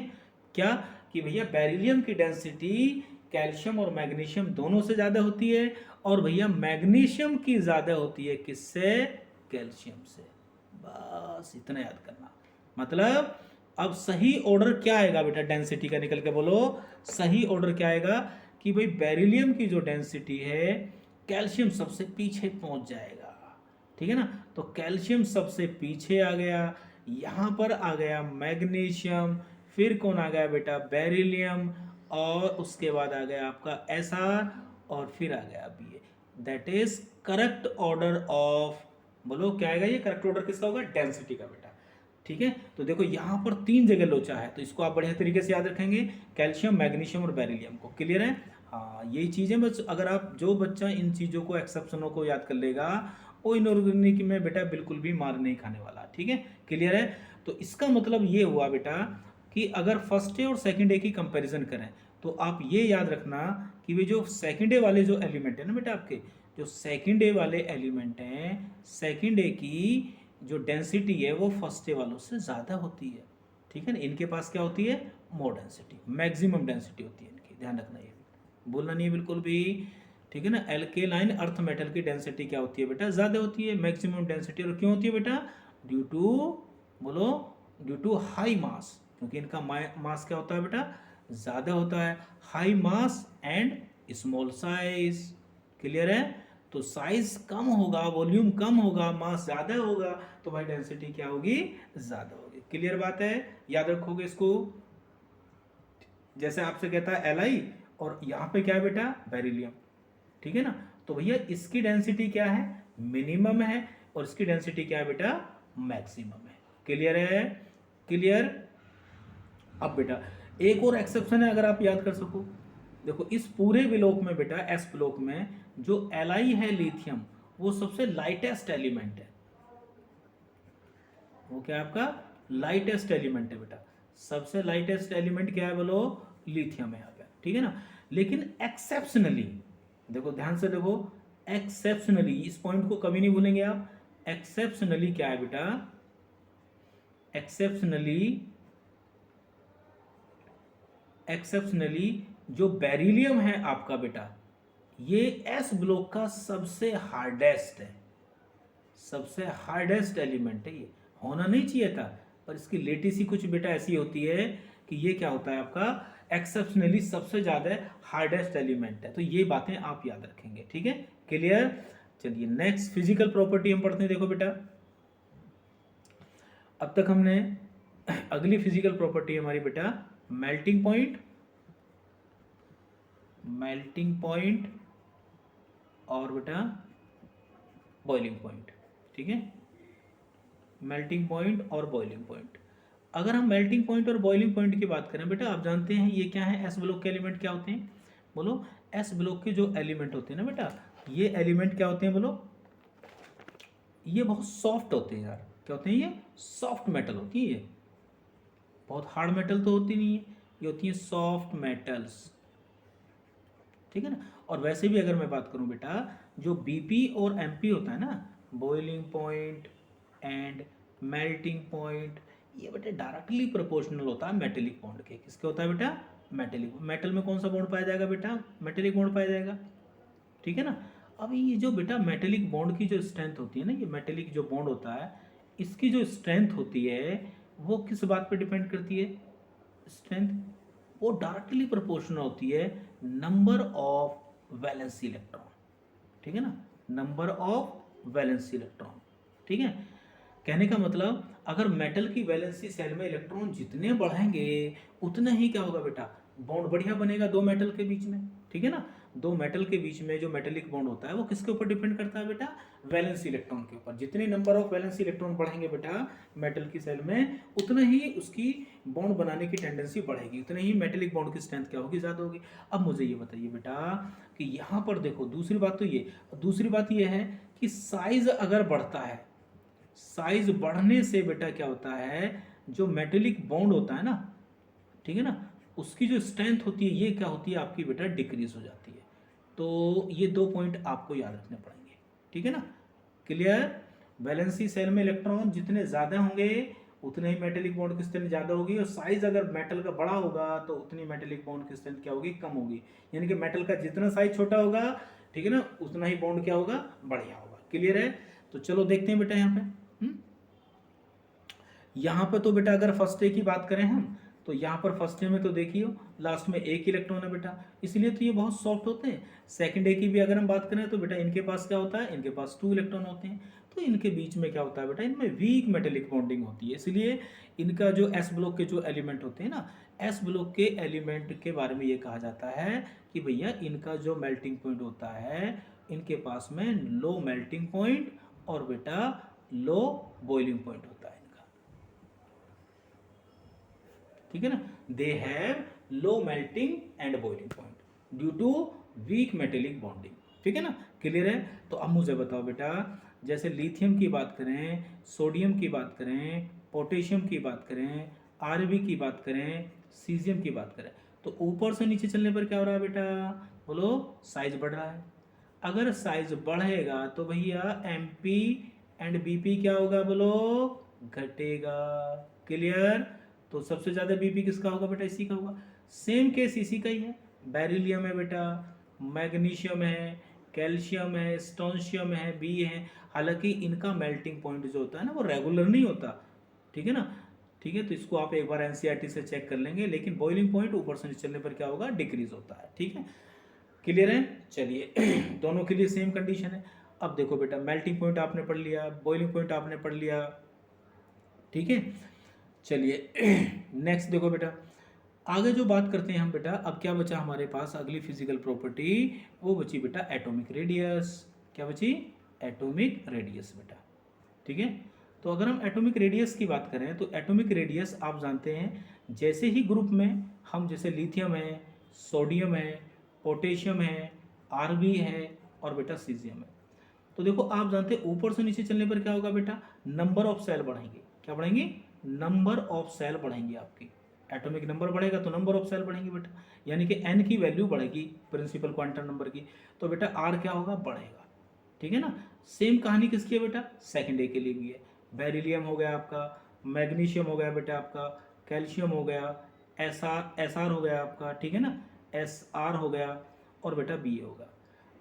A: क्या कि भैया बेरिलियम की डेंसिटी कैल्शियम और मैग्नीशियम दोनों से ज़्यादा होती है, और भैया मैग्नीशियम की ज़्यादा होती है किससे, कैल्शियम से। बस इतना याद करना, मतलब अब सही ऑर्डर क्या आएगा बेटा डेंसिटी का, निकल के बोलो, सही ऑर्डर क्या आएगा कि भाई बेरिलियम की जो डेंसिटी है, कैल्शियम सबसे पीछे पहुंच जाएगा, ठीक है ना। तो कैल्शियम सबसे पीछे आ गया, यहाँ पर आ गया मैग्नीशियम, फिर कौन आ गया बेटा, बेरिलियम, और उसके बाद आ गया आपका Sr, और फिर आ गया Ba। That is correct order of, बोलो क्या आएगा, ये करेक्ट ऑर्डर किसका होगा, डेंसिटी का बेटा, ठीक है। तो देखो यहाँ पर 3 जगह लोचा है, तो इसको आप बढ़िया तरीके से याद रखेंगे, कैल्शियम, मैग्नीशियम और बेरिलियम को। क्लियर है। हाँ यही चीज़ें, बस अगर आप जो बच्चा इन चीज़ों को एक्सेप्शनों को याद कर लेगा वो इनऑर्गेनिक में बेटा बिल्कुल भी मार नहीं खाने वाला, ठीक है। क्लियर है। तो इसका मतलब ये हुआ बेटा कि अगर फर्स्ट डे और सेकंड डे की कंपैरिजन करें तो आप ये याद रखना कि वे जो सेकंड डे वाले जो एलिमेंट है ना बेटा, आपके जो सेकंड डे वाले एलिमेंट हैं, सेकंड डे की जो डेंसिटी है वो फर्स्ट डे वालों से ज़्यादा होती है। ठीक है ना, इनके पास क्या होती है, मोर डेंसिटी, मैक्सिमम डेंसिटी होती है इनकी, ध्यान रखना, ये बोलना नहीं है बिल्कुल भी। ठीक है ना, एल्केलाइन अर्थ मेटल की डेंसिटी क्या होती है बेटा, ज़्यादा होती है, मैक्सिमम डेंसिटी। और क्यों होती है बेटा, ड्यू टू, बोलो, ड्यू टू हाई मास, क्योंकि इनका मास क्या होता है बेटा, ज़्यादा होता है, high mass and small size. Clear है, तो साइज कम होगा, वॉल्यूम कम होगा, मास ज़्यादा होगा, तो भाई डेंसिटी क्या होगी, ज़्यादा होगी। क्लियर बात है, याद रखोगे इसको। जैसे आपसे कहता है Li और यहाँ पे क्या है बेटा, बेरिलियम। ठीक है ना, तो भैया इसकी डेंसिटी क्या है, मिनिमम है, और इसकी डेंसिटी क्या है बेटा, मैक्सिमम है। क्लियर है, क्लियर। अब बेटा एक और एक्सेप्शन है, अगर आप याद कर सको, देखो इस पूरे ब्लॉक में बेटा, एस ब्लॉक में जो Li है लिथियम, वो सबसे लाइटेस्ट एलिमेंट है। वो क्या है आपका, लाइटेस्ट एलिमेंट है बेटा। सबसे लाइटेस्ट एलिमेंट क्या है बोलो, लिथियम है यहाँ पे। ठीक है ना, लेकिन एक्सेप्शनली, देखो ध्यान से देखो, एक्सेप्शनली, इस पॉइंट को कभी नहीं भूलेंगे आप। एक्सेप्शनली क्या है बेटा, एक्सेप्शनली, एक्सेप्शनली जो बेरिलियम है आपका बेटा, ये एस ब्लॉक का सबसे हार्डेस्ट है, सबसे हार्डेस्ट एलिमेंट है। ये होना नहीं चाहिए था, पर इसकी लेटेसी कुछ बेटा ऐसी होती है कि ये क्या होता है आपका, एक्सेप्शनली सबसे ज़्यादा हार्डेस्ट एलिमेंट है। तो ये बातें आप याद रखेंगे। ठीक है, क्लियर। चलिए नेक्स्ट फिजिकल प्रॉपर्टी हम पढ़ते हैं। देखो बेटा, अब तक हमने अगली फिजिकल प्रॉपर्टी हमारी बेटा मेल्टिंग पॉइंट, मेल्टिंग पॉइंट और बेटा बॉइलिंग पॉइंट। ठीक है, मेल्टिंग पॉइंट और बॉइलिंग पॉइंट। अगर हम मेल्टिंग पॉइंट और बॉइलिंग पॉइंट की बात करें बेटा, आप जानते हैं ये क्या है, एस ब्लॉक के एलिमेंट क्या होते हैं, बोलो। एस ब्लॉक के जो एलिमेंट होते हैं ना बेटा, ये एलिमेंट क्या होते हैं बोलो, ये बहुत सॉफ्ट होते हैं यार। क्या होते हैं ये, सॉफ्ट मेटल होती है। ये बहुत हार्ड मेटल तो होती नहीं है, ये होती है सॉफ्ट मेटल्स। ठीक है ना, और वैसे भी अगर मैं बात करूं बेटा, जो बीपी और एमपी होता है ना, boiling point and melting point, ये बेटा डायरेक्टली प्रोपोर्शनल होता है मेटेलिक बॉन्ड के। किसके होता है बेटा, मेटेलिक। मेटल में कौन सा बॉन्ड पाया जाएगा बेटा, मेटेलिक बॉन्ड पाया जाएगा। ठीक है ना, अब ये जो बेटा मेटेलिक बॉन्ड की जो स्ट्रेंथ होती है ना, ये मेटेलिक जो बॉन्ड होता है, इसकी जो स्ट्रेंथ होती है वो किस बात पे डिपेंड करती है, स्ट्रेंथ, वो डायरेक्टली प्रोपोर्शनल होती है नंबर ऑफ वैलेंसी इलेक्ट्रॉन। ठीक है ना, नंबर ऑफ वैलेंसी इलेक्ट्रॉन। ठीक है, कहने का मतलब अगर मेटल की वैलेंसी सेल में इलेक्ट्रॉन जितने बढ़ेंगे उतना ही क्या होगा बेटा, बॉन्ड बढ़िया बनेगा दो मेटल के बीच में। ठीक है ना, दो मेटल के बीच में जो मेटेलिक बॉन्ड होता है वो किसके ऊपर डिपेंड करता है बेटा, वैलेंसी इलेक्ट्रॉन के ऊपर। जितने नंबर ऑफ वैलेंसी इलेक्ट्रॉन बढ़ेंगे बेटा मेटल की सेल में, उतना ही उसकी बॉन्ड बनाने की टेंडेंसी बढ़ेगी, उतने ही मेटेलिक बॉन्ड की स्ट्रेंथ क्या होगी, ज़्यादा होगी। अब मुझे ये बताइए बेटा कि यहाँ पर देखो, दूसरी बात तो ये, दूसरी बात ये है कि साइज अगर बढ़ता है, साइज बढ़ने से बेटा क्या होता है, जो मेटेलिक बॉन्ड होता है ना, ठीक है ना, उसकी जो स्ट्रेंथ होती है ये क्या होती है आपकी बेटा, डिक्रीज हो जाती है। तो ये दो पॉइंट आपको याद रखने पड़ेंगे। ठीक है ना, क्लियर। वैलेंसी सेल में इलेक्ट्रॉन जितने ज़्यादा होंगे उतने ही मेटेलिक बॉन्ड की स्ट्रेंथ ज़्यादा होगी, और साइज अगर मेटल का बड़ा होगा तो उतनी मेटेलिक बॉन्ड की स्ट्रेंथ क्या होगी, कम होगी। यानी कि मेटल का जितना साइज छोटा होगा, ठीक है ना, उतना ही बॉन्ड क्या होगा, बढ़िया होगा। क्लियर है, तो चलो देखते हैं बेटा यहाँ पे। यहाँ पे तो बेटा अगर फर्स्ट डे की बात करें हम, तो यहाँ पर फर्स्ट डे में तो देखिए लास्ट में एक इलेक्ट्रॉन है बेटा, इसलिए तो ये बहुत सॉफ्ट होते हैं। सेकंड डे की भी अगर हम बात करें तो बेटा इनके पास क्या होता है, इनके पास 2 इलेक्ट्रॉन होते हैं। तो इनके बीच में क्या होता है बेटा, इनमें वीक मेटेलिक बॉन्डिंग होती है, इसलिए इनका जो एस ब्लॉक के जो एलिमेंट होते हैं ना, एस ब्लॉक के एलिमेंट के बारे में ये कहा जाता है कि भैया इनका जो मेल्टिंग पॉइंट होता है, इनके पास में लो मेल्टिंग पॉइंट और बेटा लो बॉइलिंग पॉइंट होता है इनका। ठीक है ना, they have low melting and boiling point due to weak metallic bonding. ठीक है ना, क्लियर है। तो अब मुझे बताओ बेटा, जैसे लिथियम की बात करें, सोडियम की बात करें, पोटेशियम की बात करें, आरबी की बात करें, सीजियम की बात करें, तो ऊपर से नीचे चलने पर क्या हो रहा है बेटा, बोलो साइज बढ़ रहा है। अगर साइज बढ़ेगा तो भैया एमपी एंड बीपी क्या होगा, बोलो घटेगा। क्लियर। तो सबसे ज़्यादा बीपी किसका होगा बेटा, इसी का होगा। सेम केस इसी का ही है। बेरिलियम है बेटा, मैग्नीशियम है, कैल्शियम है, स्टोनशियम है, बी है। हालांकि इनका मेल्टिंग पॉइंट जो होता है ना वो रेगुलर नहीं होता, ठीक है ना। ठीक है, तो इसको आप एक बार एनसीईआरटी से चेक कर लेंगे, लेकिन बॉइलिंग पॉइंट ऊपर से नीचे चलने पर क्या होगा, डिक्रीज होता है। ठीक है, क्लियर है। चलिए दोनों के लिए सेम कंडीशन है। अब देखो बेटा, मेल्टिंग पॉइंट आपने पढ़ लिया, बॉइलिंग पॉइंट आपने पढ़ लिया, ठीक है। चलिए नेक्स्ट देखो बेटा, आगे जो बात करते हैं हम बेटा, अब क्या बचा हमारे पास अगली फिजिकल प्रॉपर्टी, वो बची बेटा एटॉमिक रेडियस। क्या बची, एटॉमिक रेडियस बेटा। ठीक है, तो अगर हम एटॉमिक रेडियस की बात करें तो एटॉमिक रेडियस आप जानते हैं, जैसे ही ग्रुप में हम जैसे लिथियम है, सोडियम है, पोटेशियम है, आरबी है और बेटा सीजियम है, तो देखो आप जानते हैं ऊपर से नीचे चलने पर क्या होगा बेटा, नंबर ऑफ सेल बढ़ेंगे। क्या बढ़ेंगे, नंबर ऑफ सेल बढ़ेंगे आपकी। एटॉमिक नंबर बढ़ेगा तो नंबर ऑफ सेल बढ़ेंगे बेटा, यानी कि एन की वैल्यू बढ़ेगी प्रिंसिपल क्वांटम नंबर की, तो बेटा आर क्या होगा, बढ़ेगा। ठीक है ना। सेम कहानी किसकी है बेटा, सेकेंड ए के लिए भी है। बेरिलियम हो गया आपका, मैग्नीशियम हो गया बेटा आपका, कैल्शियम हो गया, एस आर हो गया आपका, ठीक है ना, एस आर हो गया और बेटा बी होगा।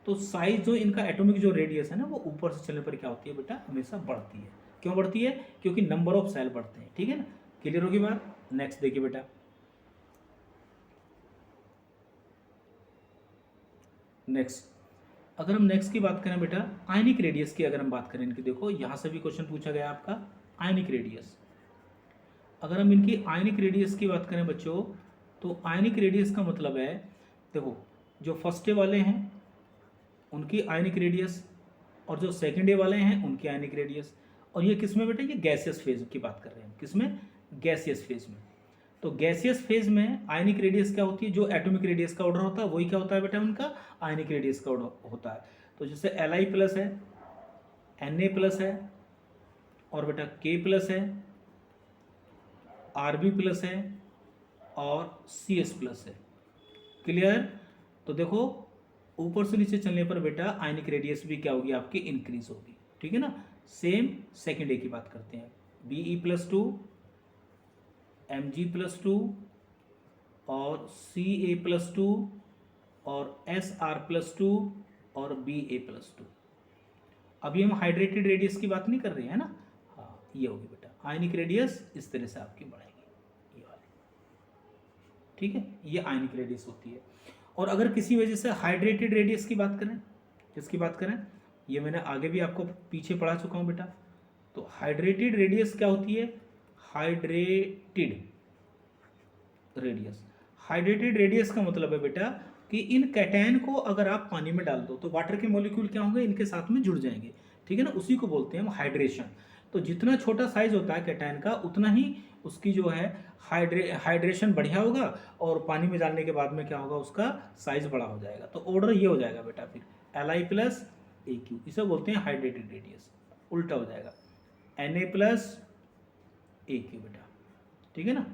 A: तो साइज जो इनका एटॉमिक जो रेडियस है ना वो ऊपर से चलने पर क्या होती है बेटा, हमेशा बढ़ती है। क्यों बढ़ती है, क्योंकि नंबर ऑफ सेल बढ़ते हैं। ठीक है ना, क्लियर होगी बात। नेक्स्ट देखिए बेटा, नेक्स्ट अगर हम नेक्स्ट की बात करें बेटा, आयनिक रेडियस की अगर हम बात करें इनकी, देखो यहाँ से भी क्वेश्चन पूछा गया आपका आयनिक रेडियस। अगर हम इनकी आयनिक रेडियस की बात करें बच्चों, तो आयनिक रेडियस का मतलब है, देखो जो फर्स्ट डे वाले हैं उनकी आयनिक रेडियस और जो सेकेंड डे वाले हैं उनकी आयनिक रेडियस। और ये किस में बेटा, ये गैसियस फेज की बात कर रहे हैं, किसमें, गैसियस फेज में। तो गैसियस फेज में आयनिक रेडियस क्या होती है, जो एटॉमिक रेडियस का ऑर्डर होता है वही क्या होता है बेटा, उनका आयनिक रेडियस का ऑर्डर होता है। तो जैसे Li प्लस है, Na प्लस है और बेटा K प्लस है, Rb प्लस है और Cs प्लस है। क्लियर। तो देखो ऊपर से नीचे चलने पर बेटा आयनिक रेडियस भी क्या होगी आपकी, इंक्रीज होगी। ठीक है ना। सेम सेकेंड ए की बात करते हैं, Be+2, Mg+2 और Ca+2 और Sr+2 और Ba+2। अभी हम हाइड्रेटेड रेडियस की बात नहीं कर रहे हैं ना। हाँ, ये होगी बेटा आयनिक रेडियस, इस तरह से आपकी बढ़ेगी ये वाली। ठीक है, ये आयनिक रेडियस होती है। और अगर किसी वजह से हाइड्रेटेड रेडियस की बात करें, किसकी बात करें, ये मैंने आगे भी आपको पीछे पढ़ा चुका हूँ बेटा। तो हाइड्रेटेड रेडियस क्या होती है, हाइड्रेटेड रेडियस, हाइड्रेटेड रेडियस का मतलब है बेटा कि इन कैटायन को अगर आप पानी में डाल दो तो वाटर के मॉलिक्यूल क्या होंगे, इनके साथ में जुड़ जाएंगे। ठीक है ना, उसी को बोलते हैं हम हाइड्रेशन। तो जितना छोटा साइज होता है कैटायन का उतना ही उसकी जो है हाइड्रेशन बढ़िया होगा, और पानी में डालने के बाद में क्या होगा, उसका साइज बड़ा हो जाएगा। तो ऑर्डर ये हो जाएगा बेटा फिर Li+AQ, इसे बोलते हैं हाइड्रेटेड रेडियस। उल्टा हो जाएगा Na+AQ बेटा, ठीक है ना,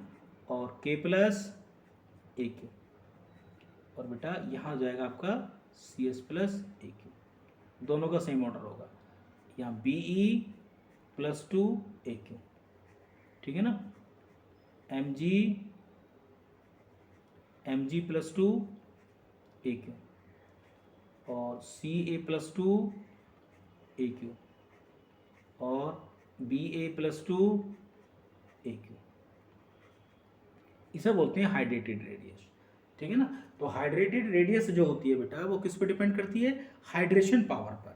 A: और K+AQ और बेटा यहाँ हो जाएगा आपका Cs+AQ। दोनों का सेम ऑर्डर होगा, यहाँ Be+2AQ, ठीक है ना, Mg+2AQ और Ca+2AQ और Ba+2AQ, इसे बोलते हैं हाइड्रेटेड रेडियस। ठीक है ना। तो हाइड्रेटेड रेडियस जो होती है बेटा वो किस पर डिपेंड करती है, हाइड्रेशन पावर पर।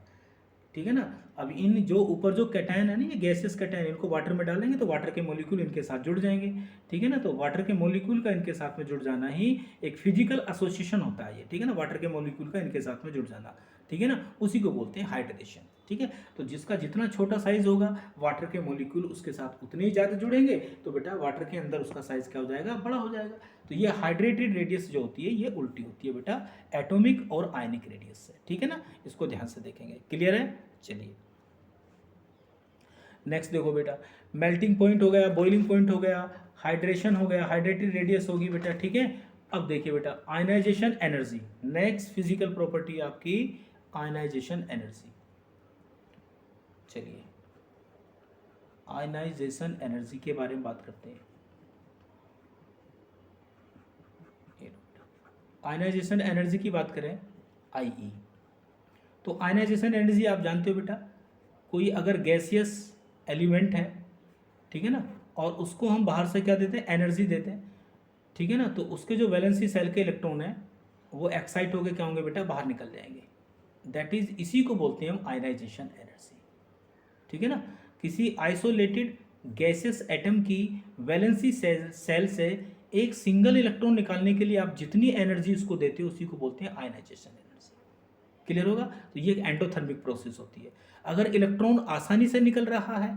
A: ठीक है ना। अब इन जो ऊपर जो कैटायन है ना, ये गैसेस कैटायन, इनको वाटर में डालेंगे तो वाटर के मॉलिक्यूल इनके साथ जुड़ जाएंगे। ठीक है ना। तो वाटर के मॉलिक्यूल का इनके साथ में जुड़ जाना ही एक फिजिकल एसोसिएशन होता है ये। ठीक है ना, वाटर के मॉलिक्यूल का इनके साथ में जुड़ जाना, ठीक है ना, उसी को बोलते हैं हाइड्रेशन। ठीक है, तो जिसका जितना छोटा साइज होगा वाटर के मॉलिक्यूल उसके साथ उतने ही ज़्यादा जुड़ेंगे, तो बेटा वाटर के अंदर उसका साइज क्या हो जाएगा, बड़ा हो जाएगा। तो ये हाइड्रेटेड रेडियस जो होती है ये उल्टी होती है बेटा एटॉमिक और आयनिक रेडियस से। ठीक है ना, इसको ध्यान से देखेंगे। क्लियर है। चलिए नेक्स्ट देखो बेटा, मेल्टिंग पॉइंट हो गया, बॉइलिंग पॉइंट हो गया, हाइड्रेशन हो गया, हाइड्रेटेड रेडियस होगी बेटा, ठीक है। अब देखिए बेटा ionisation energy, next physical property आपकी आयनाइजेशन एनर्जी। चलिए आयनाइजेशन एनर्जी के बारे में बात करते हैं। आयनाइजेशन एनर्जी की बात करें, आईई, तो आयनाइजेशन एनर्जी आप जानते हो बेटा, कोई अगर गैसियस एलिमेंट है, ठीक है ना, और उसको हम बाहर से क्या देते हैं, एनर्जी देते हैं, ठीक है ना, तो उसके जो वैलेंसी सेल के इलेक्ट्रॉन है वो एक्साइट होकर क्या होंगे बेटा, बाहर निकल जाएंगे। दैट इज, इसी को बोलते हैं हम आयनाइजेशन एनर्जी, ठीक है ना। किसी आइसोलेटेड गैसियस एटम की वैलेंसी सेल से एक सिंगल इलेक्ट्रॉन निकालने के लिए आप जितनी एनर्जी उसको देते हो उसी को बोलते हैं आयनाइजेशन एनर्जी। क्लियर होगा। तो ये एक एंडोथर्मिक प्रोसेस होती है। अगर इलेक्ट्रॉन आसानी से निकल रहा है,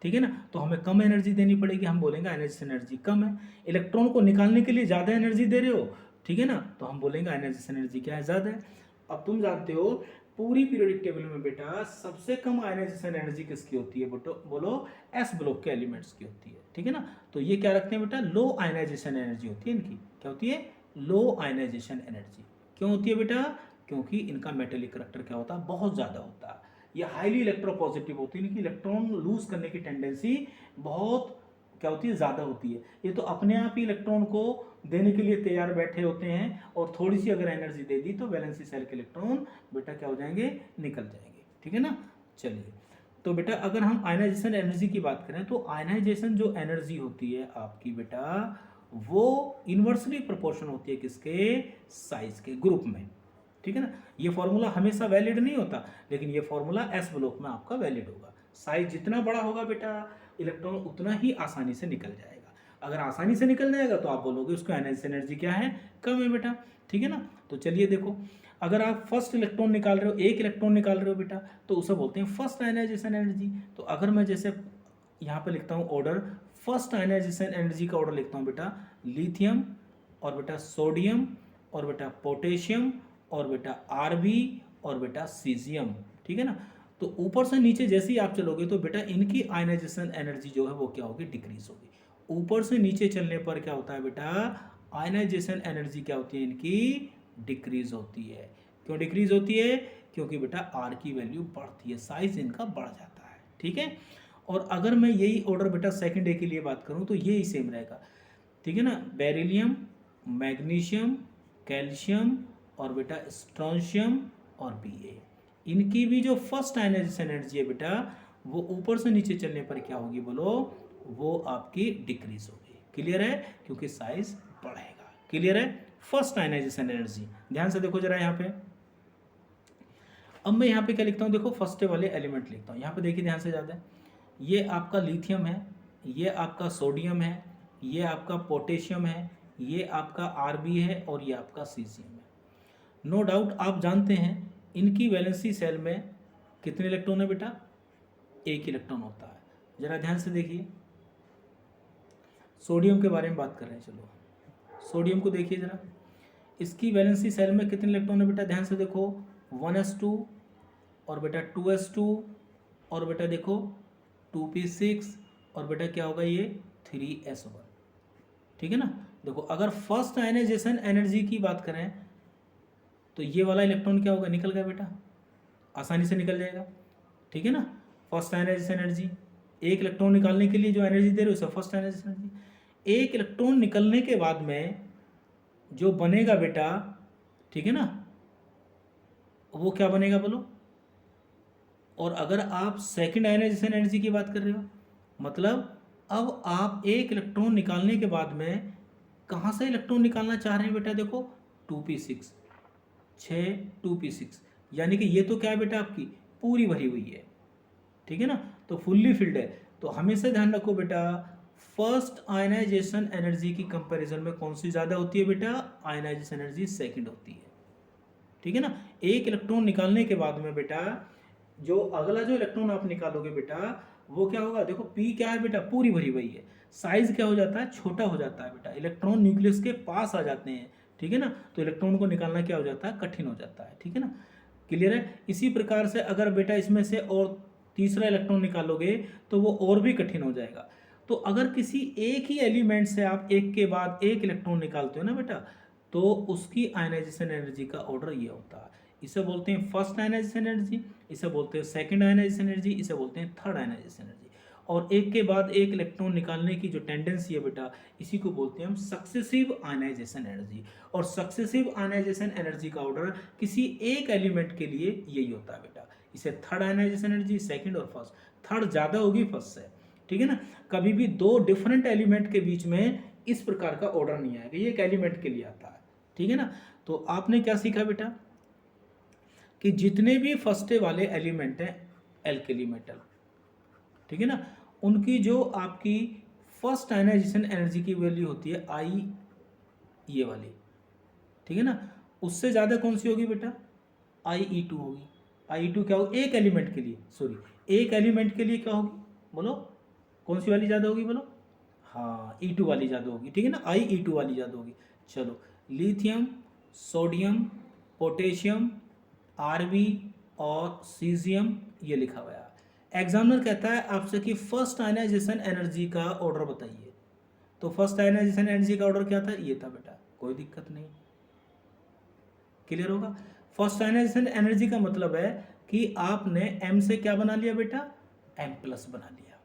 A: ठीक है ना, तो हमें कम एनर्जी देनी पड़ेगी, हम बोलेंगे आयनाइजेशन एनर्जी कम है। इलेक्ट्रॉन को निकालने के लिए ज़्यादा एनर्जी दे रहे हो, ठीक है ना, तो हम बोलेंगे आयनाइजेशन एनर्जी क्या है, ज़्यादा है। अब तुम जानते हो पूरी पीरियोडिक टेबल में बेटा सबसे कम आयनाइजेशन एनर्जी किसकी होती है, बोलो एस ब्लॉक के एलिमेंट्स की होती है, ठीक है ना। तो ये क्या रखते हैं बेटा, लो आयनाइजेशन एनर्जी होती है इनकी। क्या होती है, लो आयनाइजेशन एनर्जी। क्यों होती है बेटा, क्योंकि इनका मेटेलिक करैक्टर क्या होता है, बहुत ज़्यादा होता है। ये हाईली इलेक्ट्रोपॉजिटिव होती है, इनकी इलेक्ट्रॉन लूज करने की टेंडेंसी बहुत क्या होती है, ज़्यादा होती है। ये तो अपने आप ही इलेक्ट्रॉन को देने के लिए तैयार बैठे होते हैं, और थोड़ी सी अगर एनर्जी दे दी तो वैलेंसी सेल के इलेक्ट्रॉन बेटा क्या हो जाएंगे, निकल जाएंगे, ठीक है ना। चलिए, तो बेटा अगर हम आयनाइजेशन एनर्जी की बात करें तो आयनाइजेशन जो एनर्जी होती है आपकी बेटा, वो इन्वर्सली प्रोपोर्शन होती है किसके, साइज के, ग्रुप में, ठीक है ना। ये फॉर्मूला हमेशा वैलिड नहीं होता, लेकिन ये फॉर्मूला एस ब्लॉक में आपका वैलिड होगा। साइज जितना बड़ा होगा बेटा, इलेक्ट्रॉन उतना ही आसानी से निकल जाएगा। अगर आसानी से निकल जाएगा तो आप बोलोगे उसको आयनाइजेशन एनर्जी क्या है, कम है बेटा, ठीक है ना। तो चलिए देखो, अगर आप फर्स्ट इलेक्ट्रॉन निकाल रहे हो, एक इलेक्ट्रॉन निकाल रहे हो बेटा, तो उसे बोलते हैं फर्स्ट आयनाइजेशन एनर्जी। तो अगर मैं जैसे यहाँ पे लिखता हूँ ऑर्डर, फर्स्ट आयनाइजेशन एनर्जी का ऑर्डर लिखता हूँ बेटा, लिथियम और बेटा सोडियम और बेटा पोटेशियम और बेटा आरबी और बेटा सीजियम, ठीक है ना। तो ऊपर से नीचे जैसे ही आप चलोगे तो बेटा इनकी आयनाइजेशन एनर्जी जो है वो क्या होगी, डिक्रीज होगी। ऊपर से नीचे चलने पर क्या होता है बेटा, आयनाइजेशन एनर्जी क्या होती है इनकी, डिक्रीज होती है। क्यों डिक्रीज होती है, क्योंकि बेटा आर की वैल्यू बढ़ती है, साइज इनका बढ़ जाता है, ठीक है। और अगर मैं यही ऑर्डर बेटा सेकंड ए के लिए बात करूं तो ये ही सेम रहेगा, ठीक है ना। बेरिलियम, मैग्नीशियम, कैल्शियम और बेटा स्ट्रोंशियम और Ba, इनकी भी जो फर्स्ट आयनाइजेशन एनर्जी है बेटा, वो ऊपर से नीचे चलने पर क्या होगी बोलो, वो आपकी डिक्रीज होगी। क्लियर है, क्योंकि साइज बढ़ेगा। क्लियर है, फर्स्ट आयनाइजेशन एनर्जी। ध्यान से देखो जरा यहाँ पे, अब मैं यहाँ पे क्या लिखता हूँ, देखो फर्स्ट वाले एलिमेंट लिखता हूँ। यहाँ पे देखिए ध्यान से ज़्यादा, ये आपका लिथियम है, ये आपका सोडियम है, ये आपका पोटेशियम है, ये आपका आरबी है और ये आपका सीजियम है। नो डाउट आप जानते हैं इनकी वैलेंसी सेल में कितने इलेक्ट्रॉन है बेटा, एक इलेक्ट्रॉन होता है। जरा ध्यान से देखिए, सोडियम के बारे में बात कर रहे हैं। चलो सोडियम को देखिए जरा, इसकी वैलेंसी सेल में कितने इलेक्ट्रॉन है बेटा, ध्यान से देखो, 1s2 और बेटा 2s2 और बेटा देखो 2p6 और बेटा क्या होगा ये 3s1, ठीक है ना। देखो अगर फर्स्ट आयनाइजेशन एनर्जी की बात करें तो ये वाला इलेक्ट्रॉन क्या होगा, निकल गया बेटा, आसानी से निकल जाएगा, ठीक है ना। फर्स्ट आयनाइजेशन एनर्जी, एक इलेक्ट्रॉन निकालने के लिए जो एनर्जी दे रहे हो उसे फर्स्ट आयनाइजेशन एनर्जी। एक इलेक्ट्रॉन निकलने के बाद में जो बनेगा बेटा, ठीक है ना, वो क्या बनेगा बोलो। और अगर आप सेकंड आयनाइजेशन एनर्जी की बात कर रहे हो, मतलब अब आप एक इलेक्ट्रॉन निकालने के बाद में कहाँ से इलेक्ट्रॉन निकालना चाह रहे हैं बेटा, देखो 2p6, 2p6, यानी कि ये तो क्या है बेटा, आपकी पूरी भरी हुई है, ठीक है ना, तो फुल्ली फिल्ड है। तो हमेशा ध्यान रखो बेटा, फर्स्ट आयनाइजेशन एनर्जी की कंपैरिजन में कौन सी ज़्यादा होती है बेटा, आयनाइजेशन एनर्जी सेकंड होती है, ठीक है ना। एक इलेक्ट्रॉन निकालने के बाद में बेटा जो अगला जो इलेक्ट्रॉन आप निकालोगे बेटा वो क्या होगा, देखो पी क्या है बेटा, पूरी भरी हुई है, साइज क्या हो जाता है, छोटा हो जाता है बेटा, इलेक्ट्रॉन न्यूक्लियस के पास आ जाते हैं, ठीक है ना, तो इलेक्ट्रॉन को निकालना क्या हो जाता है, कठिन हो जाता है, ठीक है ना। क्लियर है। इसी प्रकार से अगर बेटा इसमें से और तीसरा इलेक्ट्रॉन निकालोगे तो वो और भी कठिन हो जाएगा। तो अगर किसी एक ही एलिमेंट से आप एक के बाद एक इलेक्ट्रॉन निकालते हो ना बेटा, तो उसकी आयनाइजेशन एनर्जी का ऑर्डर ये होता है। इसे बोलते हैं फर्स्ट आयनाइजेशन एनर्जी, इसे बोलते हैं सेकंड आयनाइजेशन एनर्जी, इसे बोलते हैं थर्ड आयनाइजेशन एनर्जी। और एक के बाद एक इलेक्ट्रॉन निकालने की जो टेंडेंसी है बेटा, इसी को बोलते हैं हम सक्सेसिव आयनाइजेशन एनर्जी। और सक्सेसिव आयनाइजेशन एनर्जी का ऑर्डर किसी एक एलिमेंट के लिए यही होता है बेटा। इसे थर्ड आयनाइजेशन एनर्जी, सेकंड और फर्स्ट, थर्ड ज़्यादा होगी फर्स्ट से, ठीक है ना। कभी भी दो डिफरेंट एलिमेंट के बीच में इस प्रकार का ऑर्डर नहीं आएगा, ये एक एलिमेंट के लिए आता है, ठीक है ना। तो आपने क्या सीखा बेटा कि जितने भी फर्स्ट वाले एलिमेंट हैं एल्केली मेटल, ठीक है ना, उनकी जो आपकी फर्स्ट आयनाइजेशन एनर्जी की वैल्यू होती है आई, ये वाली, ठीक है ना। उससे ज़्यादा कौन सी होगी बेटा, IE2 होगी। IE2 क्या होगी एक एलिमेंट के लिए, सॉरी एक एलिमेंट के लिए क्या होगी, बोलो कौन सी वाली ज़्यादा होगी, बोलो, हाँ E2 वाली ज़्यादा होगी, ठीक है ना, IE2 वाली ज़्यादा होगी। चलो, लिथियम, सोडियम, पोटेशियम, Rb और सीजियम ये लिखा हुआ है। एग्जामिनर कहता है आपसे कि फर्स्ट आयनाइजेशन एनर्जी का ऑर्डर बताइए, तो फर्स्ट आयनाइजेशन एनर्जी का ऑर्डर क्या था, ये था बेटा, कोई दिक्कत नहीं, क्लियर होगा। फर्स्ट आयनाइजेशन एनर्जी का मतलब है कि आपने M से क्या बना लिया बेटा, M+ बना लिया,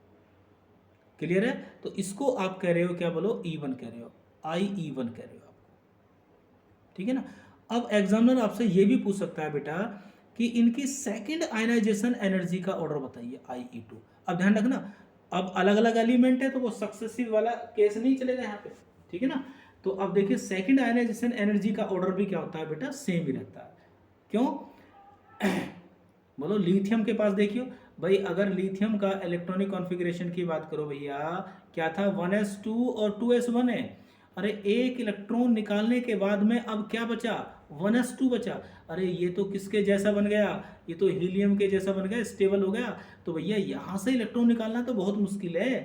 A: क्लियर है। तो इसको आप कह रहे हो क्या, बोलो E1 कह रहे हो, IE1 कह रहे हो आपको, ठीक है ना। अब एग्जामिनर आपसे ये भी पूछ सकता है बेटा कि इनकी सेकंड आयनाइजेशन एनर्जी का ऑर्डर बताइए, IE2। अब ध्यान रखना, अब अलग अलग एलिमेंट है तो वो सक्सेसिव वाला केस नहीं चलेगा यहाँ पे, ठीक है ना। तो अब देखिए सेकंड आयनाइजेशन एनर्जी का ऑर्डर भी क्या होता है बेटा, सेम ही रहता है। क्यों बोलो, लिथियम के पास देखियो भाई, अगर लिथियम का इलेक्ट्रॉनिक कॉन्फ़िगरेशन की बात करो भैया, क्या था 1s2 और 2s1 है। अरे एक इलेक्ट्रॉन निकालने के बाद में अब क्या बचा, 1s2 बचा। अरे ये तो किसके जैसा बन गया, ये तो हीलियम के जैसा बन गया, स्टेबल हो गया। तो भैया यहाँ से इलेक्ट्रॉन निकालना तो बहुत मुश्किल है।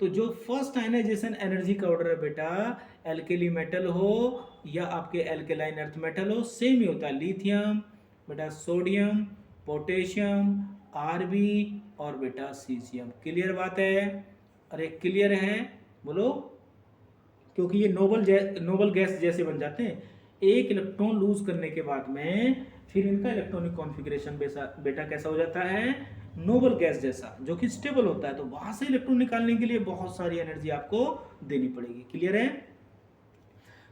A: तो जो फर्स्ट आयनाइजेशन एनर्जी का ऑर्डर है बेटा, एल्केली मेटल हो या आपके एल्केलाइन अर्थ मेटल हो, सेम ही होता है। लिथियम बेटा, सोडियम, पोटेशियम, Rb और बेटा सीजियम। क्लियर बात है, अरे क्लियर है, बोलो, क्योंकि ये नोबल गैस जैसे बन जाते हैं। एक इलेक्ट्रॉन लूज करने के बाद में फिर इनका इलेक्ट्रॉनिक कॉन्फ़िगरेशन बेटा कैसा हो जाता है, नोबल गैस जैसा, जो कि स्टेबल होता है। तो वहां से इलेक्ट्रॉन निकालने के लिए बहुत सारी एनर्जी आपको देनी पड़ेगी, क्लियर है।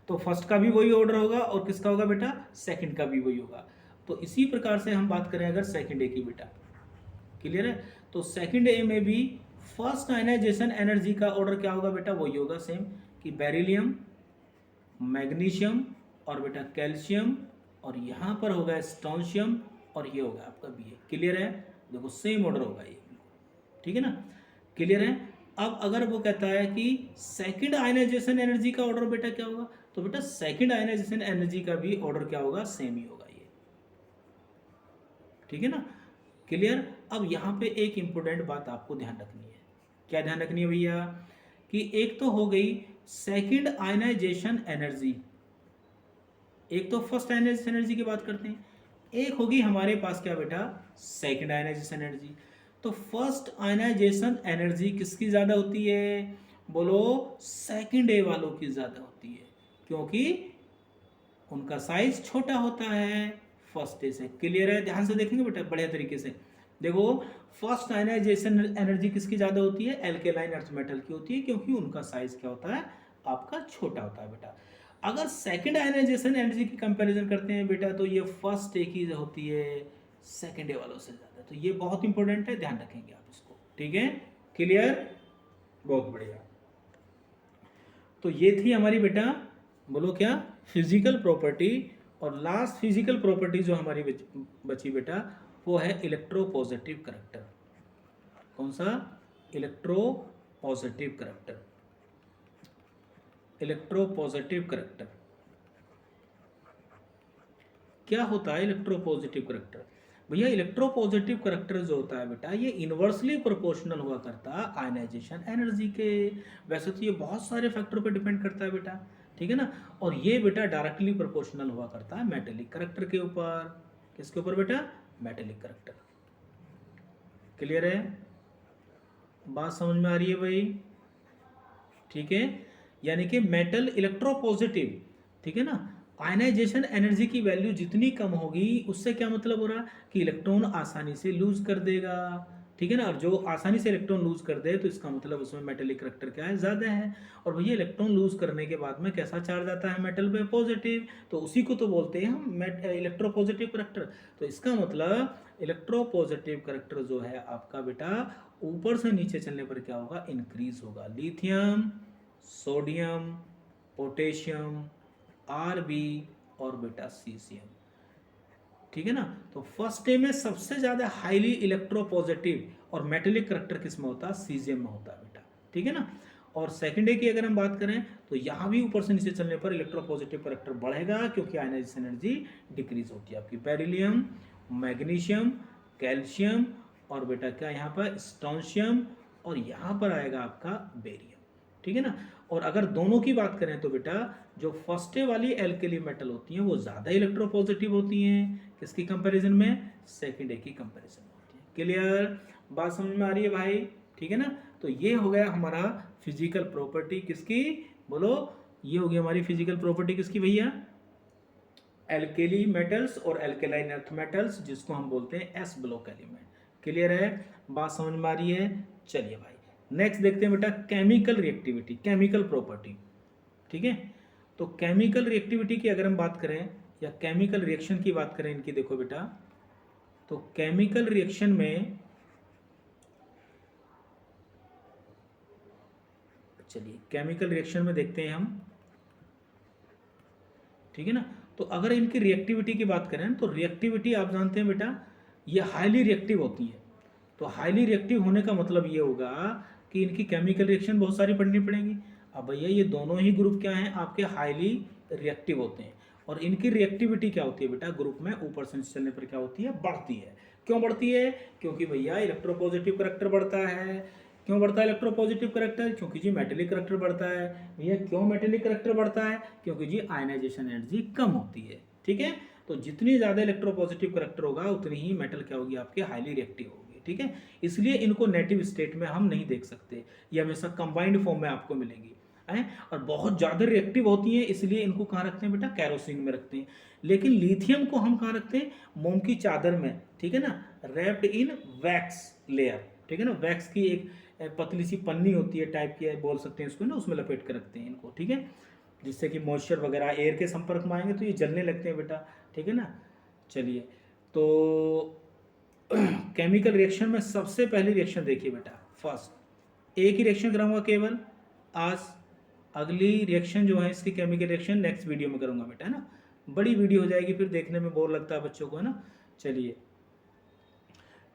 A: तो फर्स्ट का भी वही ऑर्डर होगा और किसका होगा बेटा, सेकंड का भी वही होगा। तो इसी प्रकार से हम बात करें अगर सेकंड ए की बेटा, क्लियर है। तो सेकंड ए में भी फर्स्ट आयनाइजेशन एनर्जी का ऑर्डर क्या होगा बेटा, वही होगा सेम, कि बेरिलियम, मैग्नीशियम और बेटा कैल्शियम, और यहाँ पर होगा स्ट्रोंशियम, और ये होगा आपका बी। क्लियर है, देखो सेम ऑर्डर होगा ये, ठीक है ना, क्लियर है। अब अगर वो कहता है कि सेकंड आयनाइजेशन एनर्जी का ऑर्डर बेटा क्या होगा, तो बेटा सेकंड आयनाइजेशन एनर्जी का भी ऑर्डर क्या होगा, सेम ही होगा ये, ठीक है ना, क्लियर। अब यहाँ पे एक इंपॉर्टेंट बात आपको ध्यान रखनी है, क्या ध्यान रखनी है भैया, कि एक तो हो गई सेकंड आयनाइजेशन एनर्जी, एक तो फर्स्ट आयनाइजेशन एनर्जी की बात करते हैं, एक होगी हमारे पास क्या बेटा, सेकंड आयनाइजेशन एनर्जी। तो फर्स्ट आयनाइजेशन एनर्जी किसकी ज़्यादा होती है, बोलो सेकंड ए वालों की ज़्यादा होती है, क्योंकि उनका साइज छोटा होता है फर्स्ट ए से। क्लियर है, ध्यान से देखेंगे बेटा बढ़िया तरीके से। देखो फर्स्ट आयनाइजेशन एनर्जी किसकी ज़्यादा होती है, एल्केलाइन अर्थ मेटल की होती है, क्योंकि उनका साइज क्या होता है, आपका छोटा होता है बेटा। अगर सेकंड आयनाइजेशन एनर्जी की कंपैरिजन करते हैं बेटा, तो ये फर्स्ट ए की होती है सेकंड ए वालों से ज़्यादा। तो ये बहुत इंपॉर्टेंट है, ध्यान रखेंगे आप इसको, ठीक है, क्लियर, बहुत बढ़िया। तो ये थी हमारी बेटा, बोलो क्या, फिजिकल प्रॉपर्टी। और लास्ट फिजिकल प्रॉपर्टी जो हमारी बची बेटा, वो है इलेक्ट्रोपॉजिटिव करैक्टर। कौन सा, इलेक्ट्रोपॉजिटिव करैक्टर, इलेक्ट्रोपॉजिटिव करैक्टर क्या होता है। इलेक्ट्रोपॉजिटिव करैक्टर भैया, इलेक्ट्रोपॉजिटिव करैक्टर जो होता है बेटा, ये इन्वर्सली प्रोपोर्शनल हुआ करता है आयनाइजेशन एनर्जी के। वैसे तो ये बहुत सारे फैक्टर पर डिपेंड करता है बेटा, ठीक है ना। और ये बेटा डायरेक्टली प्रोपोर्शनल हुआ करता है मेटेलिक करैक्टर के ऊपर। किसके ऊपर बेटा, मेटेलिक करैक्टर। क्लियर है, बात समझ में आ रही है भाई? ठीक है, यानी कि मेटल इलेक्ट्रोपॉजिटिव, ठीक है ना, आयनाइजेशन एनर्जी की वैल्यू जितनी कम होगी उससे क्या मतलब हो रहा कि इलेक्ट्रॉन आसानी से लूज कर देगा, ठीक है ना, और जो आसानी से इलेक्ट्रॉन लूज कर दे तो इसका मतलब उसमें मेटेलिक करैक्टर क्या है, ज़्यादा है। और भैया इलेक्ट्रॉन लूज करने के बाद में कैसा चार्ज आता है मेटल पे, पॉजिटिव, तो उसी को तो बोलते हैं हम इलेक्ट्रोपॉजिटिव करैक्टर। तो इसका मतलब इलेक्ट्रोपॉजिटिव करैक्टर जो है आपका बेटा ऊपर से नीचे चलने पर क्या होगा, इंक्रीज होगा। लिथियम, सोडियम, पोटेशियम, आरबी और बेटा सीसियम, ठीक है ना। तो फर्स्ट डे में सबसे ज्यादा हाईली इलेक्ट्रोपॉजिटिव और मेटेलिक करैक्टर किस में होता है, सीजियम में होता है बेटा, ठीक है ना। और सेकंड डे की अगर हम बात करें तो यहाँ भी ऊपर से नीचे चलने पर इलेक्ट्रोपॉजिटिव करैक्टर बढ़ेगा क्योंकि आयनाइजेशन एनर्जी डिक्रीज होती है आपकी। बेरिलियम, मैग्नीशियम, कैल्शियम और बेटा क्या यहाँ पर स्ट्रोंशियम, और यहाँ पर आएगा आपका बेरियम, ठीक है ना। और अगर दोनों की बात करें तो बेटा जो फर्स्ट डे वाली एल्केली मेटल होती हैं वो ज़्यादा इलेक्ट्रोपॉजिटिव होती हैं किसकी कंपैरिजन में, सेकंड डे की कंपैरिजन में होती है। क्लियर, बात समझ में आ रही है भाई? ठीक है ना। तो ये हो गया हमारा फिजिकल प्रॉपर्टी किसकी, बोलो, ये हो गई हमारी फिजिकल प्रॉपर्टी किसकी भैया, एल्केली मेटल्स और एल्केलाइन अर्थ मेटल्स, जिसको हम बोलते हैं एस ब्लॉक एलिमेंट। क्लियर है, बात समझ में आ रही है? चलिए भाई नेक्स्ट देखते हैं बेटा केमिकल रिएक्टिविटी, केमिकल प्रॉपर्टी, ठीक है। तो केमिकल रिएक्टिविटी की अगर हम बात करें या केमिकल रिएक्शन की बात करें इनकी, देखो बेटा तो केमिकल रिएक्शन में, चलिए केमिकल रिएक्शन में देखते हैं हम, ठीक है ना। तो अगर इनकी रिएक्टिविटी की बात करें तो रिएक्टिविटी आप जानते हैं बेटा ये हाईली रिएक्टिव होती है। तो हाईली रिएक्टिव होने का मतलब ये होगा कि इनकी केमिकल रिएक्शन बहुत सारी पढ़नी पड़ेंगी। अब भैया ये दोनों ही ग्रुप क्या हैं आपके, हाईली रिएक्टिव होते हैं। और इनकी रिएक्टिविटी क्या होती है बेटा, ग्रुप में ऊपर से चलने पर क्या होती है, बढ़ती है। क्यों बढ़ती है, क्योंकि भैया इलेक्ट्रोपॉजिटिव करैक्टर बढ़ता है। क्यों बढ़ता है इलेक्ट्रोपॉजिटिव करैक्टर, क्योंकि जी मेटेलिक करैक्टर बढ़ता है। भैया क्यों मेटेलिक करैक्टर बढ़ता है, क्योंकि जी आयनाइजेशन एनर्जी कम होती है, ठीक है। तो जितनी ज़्यादा इलेक्ट्रोपॉजिटिव करैक्टर होगा उतनी ही मेटल क्या होगी आपके, हाईली रिएक्टिव होगी, ठीक है। इसलिए इनको नेटिव स्टेट में हम नहीं देख सकते, ये हमेशा कंबाइंड फॉर्म में आपको मिलेंगी हैं। और बहुत ज़्यादा रिएक्टिव होती हैं इसलिए इनको कहाँ रखते हैं बेटा, कैरोसिन में रखते हैं। लेकिन लिथियम को हम कहाँ रखते हैं, मोम की चादर में, ठीक है ना, रैप्ड इन वैक्स लेयर, ठीक है ना। वैक्स की एक पतली सी पन्नी होती है, टाइप की बोल सकते हैं इसको ना, उसमें लपेट कर रखते हैं इनको, ठीक है, जिससे कि मॉइस्चर वगैरह एयर के संपर्क में आएंगे तो ये जलने लगते हैं बेटा, ठीक है ना। चलिए तो केमिकल रिएक्शन में सबसे पहली रिएक्शन देखिए बेटा, फर्स्ट एक ही रिएक्शन कराऊंगा केवल आज, अगली रिएक्शन जो है इसकी केमिकल रिएक्शन नेक्स्ट वीडियो में करूंगा बेटा, है ना, बड़ी वीडियो हो जाएगी फिर देखने में बोर लगता है बच्चों को, है ना। चलिए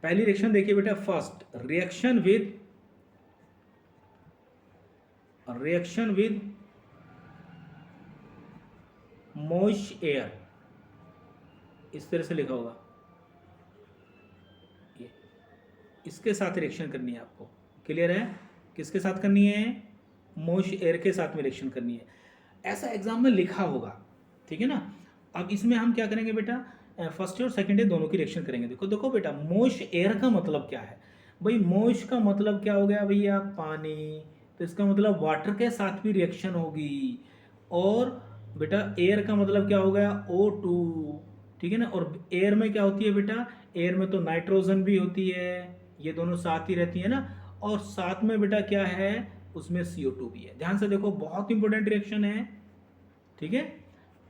A: पहली रिएक्शन देखिए बेटा, first reaction with moist air, इस तरह से लिखा होगा, ये इसके साथ रिएक्शन करनी है आपको। क्लियर है, किसके साथ करनी है, मॉइस्ट एयर के साथ में रिएक्शन करनी है, ऐसा एग्जाम में लिखा होगा, ठीक है ना। अब इसमें हम क्या करेंगे बेटा, फर्स्ट और सेकंड डे दोनों की रिएक्शन करेंगे। देखो देखो बेटा मॉइस्ट एयर का मतलब क्या है भाई, मॉइस्ट का मतलब क्या हो गया भैया, पानी, तो इसका मतलब वाटर के साथ भी रिएक्शन होगी। और बेटा एयर का मतलब क्या हो गया, O2, ठीक है ना। और एयर में क्या होती है बेटा, एयर में तो नाइट्रोजन भी होती है, ये दोनों साथ ही रहती है ना। और साथ में बेटा क्या है, उसमें CO2 भी है। ध्यान से देखो बहुत इंपॉर्टेंट रिएक्शन है, ठीक है,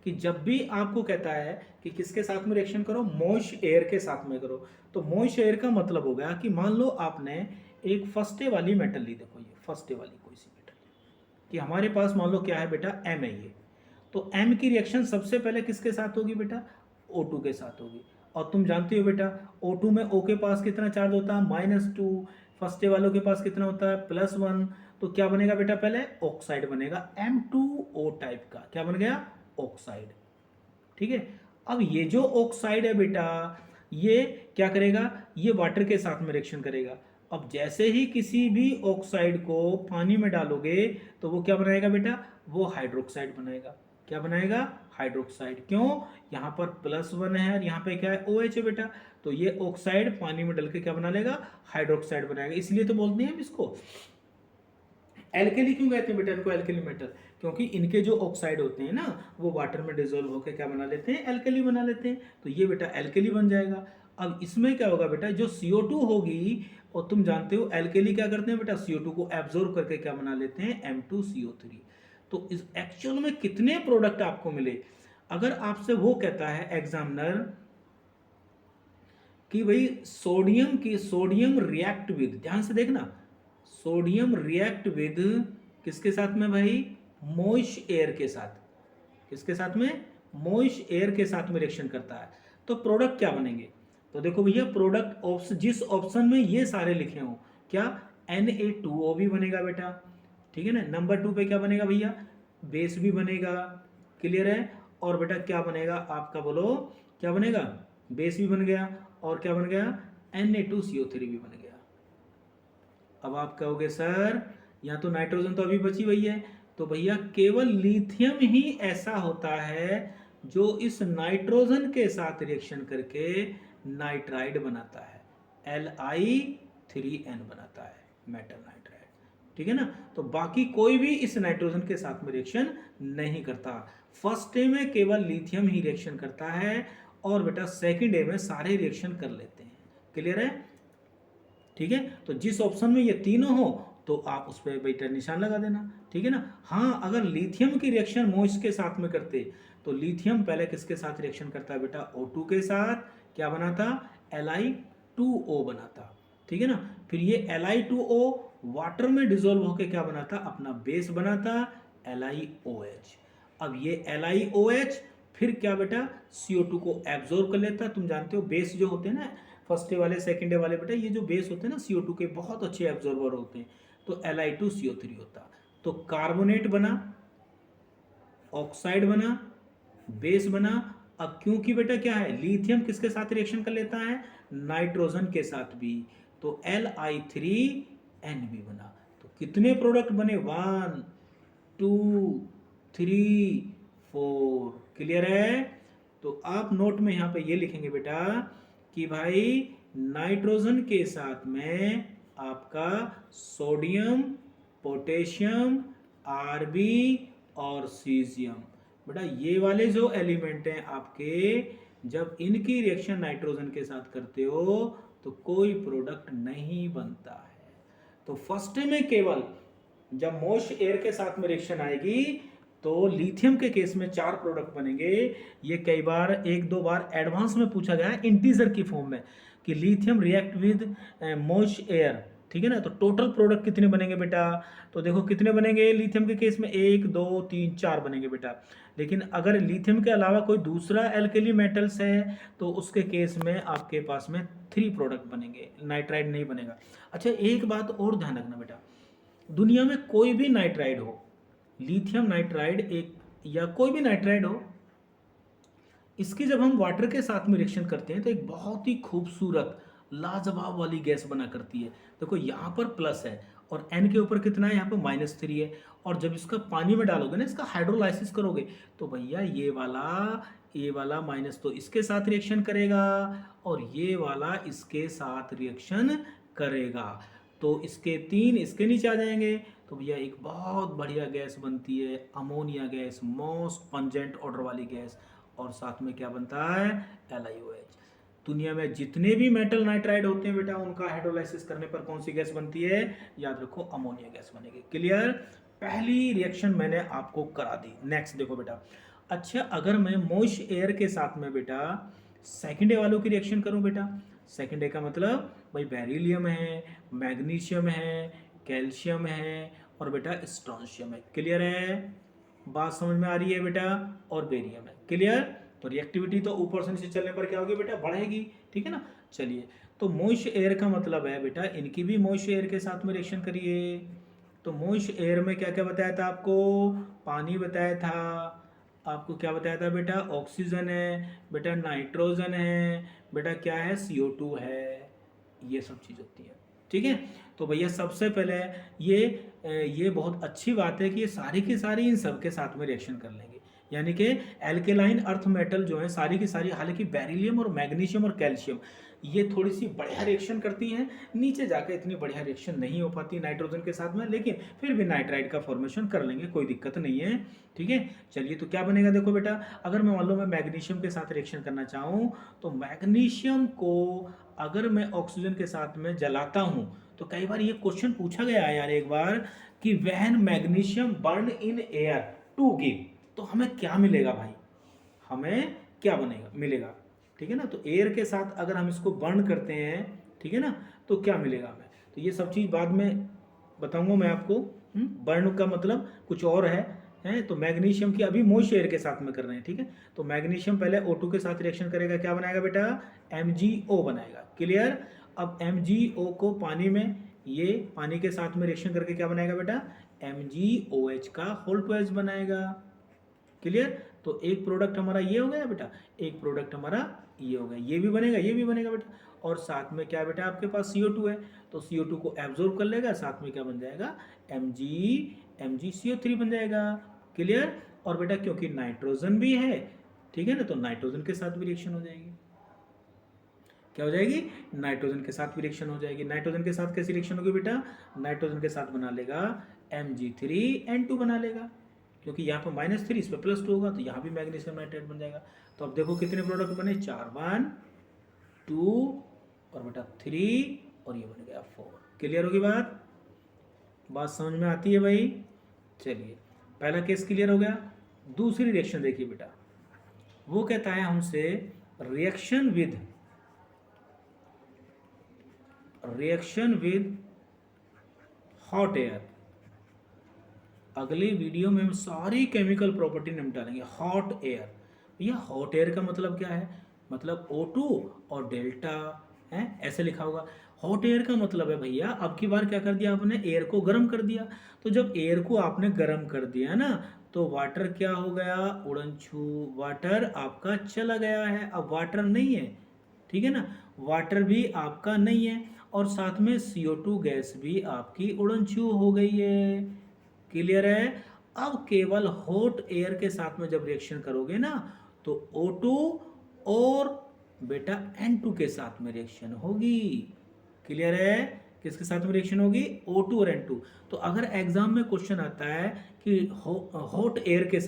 A: कि जब भी आपको कहता है कि किसके साथ में रिएक्शन करो, मॉइस्ट एयर के साथ में करो, तो मॉइस्ट एयर का मतलब हो गया कि मान लो आपने एक फर्स्ट डे वाली मेटल ली, देखो ये फर्स्ट डे वाली कोई सी मेटल, कि हमारे पास मान लो क्या है बेटा, M है ये, तो M की रिएक्शन सबसे पहले किसके साथ होगी बेटा, O2 के साथ होगी। और तुम जानते हो बेटा O2 में O के पास कितना चार्ज होता है, -2, फर्स्ट डे वालों के पास कितना होता है, +1, तो क्या बनेगा बेटा, पहले ऑक्साइड बनेगा, M2O टाइप का, क्या बन गया, ऑक्साइड, ठीक है। अब ये जो ऑक्साइड है बेटा ये क्या करेगा, ये वाटर के साथ में रिएक्शन करेगा। अब जैसे ही किसी भी ऑक्साइड को पानी में डालोगे तो वो क्या बनाएगा बेटा, वो हाइड्रोक्साइड बनाएगा, क्या बनाएगा, हाइड्रोक्साइड। क्यों, यहाँ पर +1 है और यहाँ पे क्या है, OH है बेटा, तो ये ऑक्साइड पानी में डल के क्या बना लेगा, हाइड्रोक्साइड बनाएगा। इसलिए तो बोलते हैं हम इसको एल्केली। क्यों कहते हैं बेटा इनको एल्केली मेटल, क्योंकि इनके जो ऑक्साइड होते हैं ना वो वाटर में डिजोल्व होकर क्या बना लेते हैं, एल्केली बना लेते हैं। तो ये बेटा एल्केली बन जाएगा। अब इसमें क्या होगा बेटा, जो CO2 होगी, और तुम जानते हो एल्केली क्या करते हैं बेटा, CO2 को एब्जॉर्ब करके क्या बना लेते हैं, M2CO3। तो इस एक्चुअल में कितने प्रोडक्ट आपको मिले, अगर आपसे वो कहता है एग्जामिनर कि भाई सोडियम रिएक्ट विद, ध्यान से देखना, सोडियम रिएक्ट विद किसके साथ में भाई, मोइश एयर के साथ, किसके साथ में, मोइश एयर के साथ में रिएक्शन करता है, तो प्रोडक्ट क्या बनेंगे। तो देखो भैया प्रोडक्ट जिस ऑप्शन में ये सारे लिखे हों, क्या Na2O भी बनेगा बेटा, ठीक है ना। नंबर 2 पे क्या बनेगा भैया, बेस भी बनेगा, क्लियर है। और बेटा क्या बनेगा आपका, बोलो क्या बनेगा, बेस भी बन गया, और क्या बन गया, Na2CO3 भी बन गया। अब आप कहोगे सर यहाँ तो नाइट्रोजन तो अभी बची हुई है, तो भैया केवल लिथियम ही ऐसा होता है जो इस नाइट्रोजन के साथ रिएक्शन करके नाइट्राइड बनाता है, Li3n बनाता है, मेटल नाइट्राइड, ठीक है ना। तो बाकी कोई भी इस नाइट्रोजन के साथ में रिएक्शन नहीं करता। फर्स्ट डे में केवल लिथियम ही रिएक्शन करता है, और बेटा सेकेंड डे में सारे रिएक्शन कर लेते हैं, क्लियर है, ठीक है। तो जिस ऑप्शन में ये तीनों हो तो आप उस पर बेटा निशान लगा देना, ठीक है ना। हाँ, अगर लिथियम की रिएक्शन मोइस के साथ में करते तो लिथियम पहले किसके साथ रिएक्शन करता है बेटा, O2 के साथ, क्या बनाता, Li2O बनाता, ठीक है ना। फिर ये Li2O वाटर में डिजोल्व होकर क्या बनाता, अपना बेस बनाता, LiOH। अब ये LiOH फिर क्या बेटा, CO2 को एब्जॉर्ब कर लेता। तुम जानते हो बेस जो होते हैं ना, फर्स्ट डे वाले सेकेंड डे वाले बेटा, ये जो बेस होते हैं ना CO2 के, बहुत अच्छे एब्जॉर्बर होते हैं, तो Li2CO3 होता। तो कार्बोनेट बना, ऑक्साइड बना, बेस बना। अब क्योंकि बेटा क्या है, लिथियम किसके साथ रिएक्शन कर लेता है, नाइट्रोजन के साथ भी, तो Li3n भी बना। तो कितने प्रोडक्ट बने, 1 2 3 4, क्लियर है। तो आप नोट में यहाँ पे ये लिखेंगे बेटा कि भाई नाइट्रोजन के साथ में आपका सोडियम, पोटेशियम, Rb और सीजियम, बेटा ये वाले जो एलिमेंट हैं आपके, जब इनकी रिएक्शन नाइट्रोजन के साथ करते हो तो कोई प्रोडक्ट नहीं बनता है। तो फर्स्ट में केवल जब मोश एयर के साथ में रिएक्शन आएगी तो लिथियम के केस में 4 प्रोडक्ट बनेंगे। ये कई बार 1-2 बार एडवांस में पूछा गया है इंटीजर की फॉर्म में कि लिथियम रिएक्ट विद मोश एयर, ठीक है ना। तो टोटल प्रोडक्ट कितने बनेंगे बेटा, तो देखो कितने बनेंगे लिथियम के केस में, 1 2 3 4 बनेंगे बेटा। लेकिन अगर लिथियम के अलावा कोई दूसरा एल्केली मेटल्स है तो उसके केस में आपके पास में 3 प्रोडक्ट बनेंगे, नाइट्राइड नहीं बनेगा। अच्छा एक बात और ध्यान रखना बेटा, दुनिया में कोई भी नाइट्राइड हो, लिथियम नाइट्राइड एक या कोई भी नाइट्राइड हो, इसकी जब हम वाटर के साथ में रिएक्शन करते हैं तो एक बहुत ही खूबसूरत लाजवाब वाली गैस बना करती है। देखो यहाँ पर प्लस है और N के ऊपर कितना है, यहाँ पर -3 है। और जब इसका पानी में डालोगे ना, इसका हाइड्रोलाइसिस करोगे तो भैया ये वाला माइनस तो इसके साथ रिएक्शन करेगा और ये वाला इसके साथ रिएक्शन करेगा, तो इसके 3 इसके नीचे आ जाएंगे। तो भैया एक बहुत बढ़िया गैस बनती है ammonia gas, most pungent order वाली गैस, और साथ में क्या बनता है, LiOH। दुनिया में जितने भी मेटल नाइट्राइड होते हैं बेटा, उनका हाइड्रोलाइसिस करने पर कौन सी गैस बनती है, याद रखो अमोनिया गैस बनेगी, क्लियर। पहली रिएक्शन मैंने आपको करा दी। नेक्स्ट देखो बेटा, अच्छा अगर मैं मोइश एयर के साथ में बेटा सेकेंड डे वालों की रिएक्शन करूं बेटा, सेकेंड डे का मतलब भाई बेरिलियम है, मैग्नीशियम है, कैल्शियम है और बेटा स्ट्रोंशियम है, क्लियर है, बात समझ में आ रही है बेटा, और बेरियम है, क्लियर। तो रिएक्टिविटी तो ऊपर से नीचे चलने पर क्या होगी बेटा, बढ़ेगी, ठीक है ना। चलिए, तो मोइश एयर का मतलब है बेटा इनकी भी मोइश एयर के साथ में रिएक्शन करिए। तो मोइश एयर में क्या क्या बताया था आपको, पानी बताया था, आपको क्या बताया था बेटा, ऑक्सीजन है बेटा, नाइट्रोजन है बेटा, क्या है, CO2 है, ये सब चीज़ होती है, ठीक है। तो भैया सबसे पहले ये बहुत अच्छी बात है कि ये सारी की सारी इन सब के साथ में रिएक्शन कर लेंगे, यानी कि एल्केलाइन अर्थ मेटल जो है सारी की सारी, हालांकि बेरिलियम और मैग्नीशियम और कैल्शियम ये थोड़ी सी बढ़िया रिएक्शन करती हैं, नीचे जाकर इतनी बढ़िया रिएक्शन नहीं हो पाती नाइट्रोजन के साथ में, लेकिन फिर भी नाइट्राइड का फॉर्मेशन कर लेंगे, कोई दिक्कत नहीं है। ठीक है, चलिए तो क्या बनेगा देखो बेटा, अगर मैं मान लो मैं मैग्नीशियम के साथ रिएक्शन करना चाहूँ तो मैग्नीशियम को अगर मैं ऑक्सीजन के साथ में जलाता हूँ, तो कई बार ये क्वेश्चन पूछा गया है यार एक बार कि when magnesium burn in air to give, तो हमें क्या मिलेगा भाई, हमें क्या बनेगा मिलेगा, ठीक है ना। तो एयर के साथ अगर हम इसको बर्न करते हैं, ठीक है ना, तो क्या मिलेगा हमें, तो ये सब चीज़ बाद में बताऊंगा मैं आपको। बर्न का मतलब कुछ और है तो मैग्नीशियम की अभी मोइस्ट एयर के साथ में कर रहे हैं, ठीक है। तो मैग्नीशियम पहले O2 के साथ रिएक्शन करेगा, क्या बनाएगा बेटा, MgO बनाएगा, क्लियर। अब MgO को पानी में, ये पानी के साथ में रिएक्शन करके क्या बनाएगा बेटा, MgOH का होल टू एच बनाएगा, क्लियर। तो एक प्रोडक्ट हमारा ये हो गया बेटा, एक प्रोडक्ट हमारा ये हो गया, ये भी बनेगा ये भी बनेगा बेटा, और साथ में क्या बेटा आपके पास CO2 है, तो CO2 को एब्जॉर्ब कर लेगा, साथ में क्या बन जाएगा, MgCO3 बन जाएगा, क्लियर। और बेटा क्योंकि नाइट्रोजन भी है, ठीक है ना, तो नाइट्रोजन के साथ भी रिएक्शन हो जाएगी, क्या हो जाएगी, नाइट्रोजन के साथ भी रिएक्शन हो जाएगी। नाइट्रोजन के साथ कैसी रिएक्शन होगी बेटा, नाइट्रोजन के साथ बना लेगा Mg3N2 बना लेगा, क्योंकि यहाँ पर -3 इस पर +2 होगा, तो यहाँ भी मैग्नीशियम नाइट्रेट बन जाएगा। तो अब देखो कितने प्रोडक्ट बने, 4 1 2 और बेटा 3 और ये बन गया 4, क्लियर होगी बात समझ में आती है भाई। चलिए पहला केस क्लियर हो गया। दूसरी रिएक्शन देखिए बेटा, वो कहता है हमसे रिएक्शन विद हॉट एयर। अगले वीडियो में हम सारी केमिकल प्रॉपर्टी निपटालेंगे। हॉट एयर, भैया हॉट एयर का मतलब क्या है, मतलब O2 और डेल्टा है, ऐसे लिखा होगा। हॉट एयर का मतलब है भैया, अब की बार क्या कर दिया आपने, एयर को गर्म कर दिया। तो जब एयर को आपने गर्म कर दिया ना, तो वाटर क्या हो गया, उड़नछू वाटर आपका चला गया है, अब वाटर नहीं है, ठीक है ना, वाटर भी आपका नहीं है, और साथ में CO2 गैस भी आपकी उड़नछू हो गई है, क्लियर है। अब केवल हॉट एयर के साथ में जब रिएक्शन करोगे ना, तो O2 और बेटा N2 के साथ में रिएक्शन होगी, क्लियर है। किसके साथ में रिएक्शन होगी, O2 और N2। तो अगर एग्जाम में क्वेश्चन आता है कि हॉट एयर के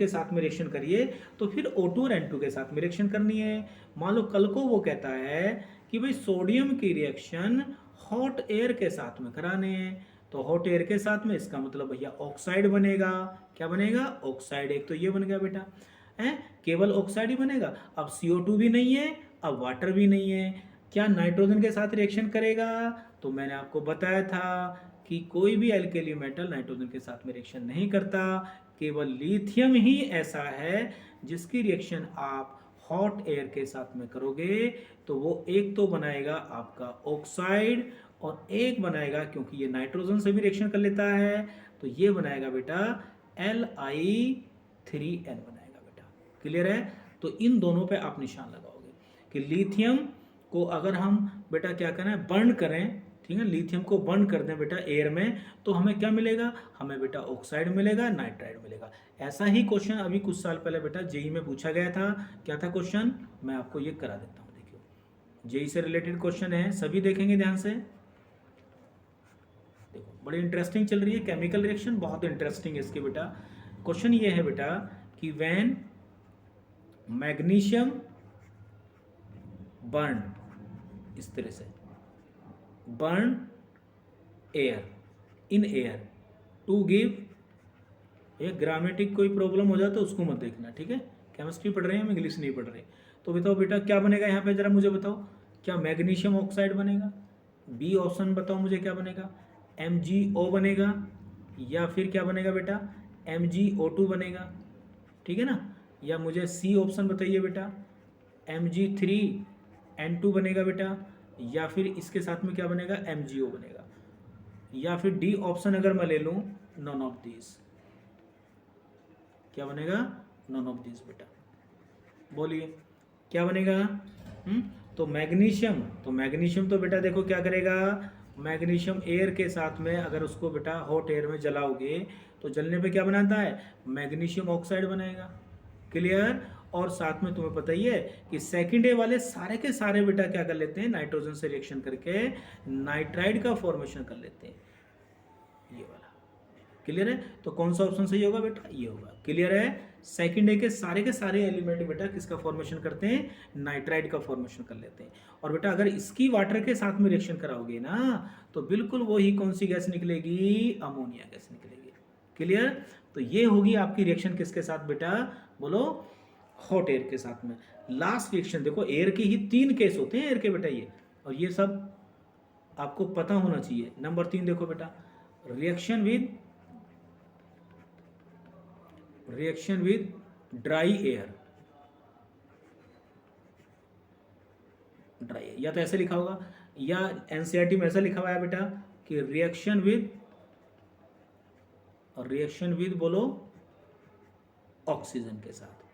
A: साथ में रिएक्शन करिए, तो फिर O2 और N2 के साथ में रिएक्शन करनी है। मान लो कल को वो कहता है कि भाई सोडियम की रिएक्शन हॉट एयर के साथ में कराने हैं, तो हॉट एयर के साथ में इसका मतलब भैया ऑक्साइड बनेगा, क्या बनेगा, ऑक्साइड। एक तो ये बन गया बेटा, है केवल ऑक्साइड ही बनेगा। अब CO2 भी नहीं है, अब वाटर भी नहीं है, क्या नाइट्रोजन के साथ रिएक्शन करेगा, तो मैंने आपको बताया था कि कोई भी एल्केली मेटल नाइट्रोजन के साथ में रिएक्शन नहीं करता, केवल लिथियम ही ऐसा है जिसकी रिएक्शन आप हॉट एयर के साथ में करोगे, तो वो एक तो बनाएगा आपका ऑक्साइड, और एक बनाएगा, क्योंकि ये नाइट्रोजन से भी रिएक्शन कर लेता है, तो ये बनाएगा बेटा Li3N बनाएगा बेटा, क्लियर है। तो इन दोनों पे आप निशान लगाओगे कि लिथियम को अगर हम बेटा क्या करें, बर्न करें, ठीक है, लिथियम को बर्न कर दें बेटा एयर में, तो हमें क्या मिलेगा, हमें बेटा ऑक्साइड मिलेगा, नाइट्राइड मिलेगा। ऐसा ही क्वेश्चन अभी कुछ साल पहले बेटा जेई में पूछा गया था। क्या था क्वेश्चन, मैं आपको ये करा देता हूँ, देखिए जेई से रिलेटेड क्वेश्चन है, सभी देखेंगे ध्यान से। देखो बड़ी इंटरेस्टिंग चल रही है केमिकल रिएक्शन, बहुत इंटरेस्टिंग है इसके बेटा। क्वेश्चन ये है बेटा कि व्हेन मैग्नीशियम बर्न, इस तरह से burn air in air to give, ये ग्रामेटिक कोई प्रॉब्लम हो जाए तो उसको मत देखना, ठीक है, केमिस्ट्री पढ़ रहे हैं हम, इंग्लिश नहीं पढ़ रहे। तो बताओ बेटा क्या बनेगा यहाँ पे, जरा मुझे बताओ, क्या मैग्नीशियम ऑक्साइड बनेगा, बी ऑप्शन बताओ मुझे क्या बनेगा, MgO बनेगा, या फिर क्या बनेगा बेटा MgO2 बनेगा, ठीक है ना, या मुझे सी ऑप्शन बताइए बेटा Mg3N2 बनेगा बेटा, या फिर इसके साथ में क्या बनेगा MgO बनेगा, या फिर डी ऑप्शन अगर मैं ले लूँ नॉन ऑफ दिस, क्या बनेगा, नॉन ऑफ दिस बेटा, बोलिए क्या बनेगा। तो मैग्नीशियम तो बेटा देखो क्या करेगा, मैग्नीशियम एयर के साथ में अगर उसको बेटा हॉट एयर में जलाओगे तो जलने पे क्या बनाता है, मैग्नीशियम ऑक्साइड बनेगा। क्लियर। और साथ में तुम्हें पता ही है कि सेकंड ए वाले सारे के सारे बेटा क्या कर लेते हैं, नाइट्रोजन से रिएक्शन करके नाइट्राइड का फॉर्मेशन कर लेते हैं, ये वाला। क्लियर है। तो कौन सा ऑप्शन सही होगा बेटा, ये होगा। क्लियर है। सेकंड ए के सारे एलिमेंट बेटा किसका फॉर्मेशन करते हैं, नाइट्राइड का फॉर्मेशन कर लेते हैं। और बेटा अगर इसकी वाटर के साथ में रिएक्शन कराओगे ना तो बिल्कुल वही कौन सी गैस निकलेगी, अमोनिया गैस निकलेगी। क्लियर। तो ये होगी आपकी रिएक्शन किसके साथ बेटा, बोलो, हॉट एयर के साथ में। लास्ट रिएक्शन देखो, एयर की ही 3 केस होते हैं एयर के बेटा ये, और ये सब आपको पता होना चाहिए। नंबर 3 देखो बेटा, रिएक्शन विद ड्राई एयर, या तो ऐसे लिखा होगा या एनसीईआरटी में ऐसा लिखा हुआ है बेटा कि रिएक्शन विद बोलो ऑक्सीजन के साथ।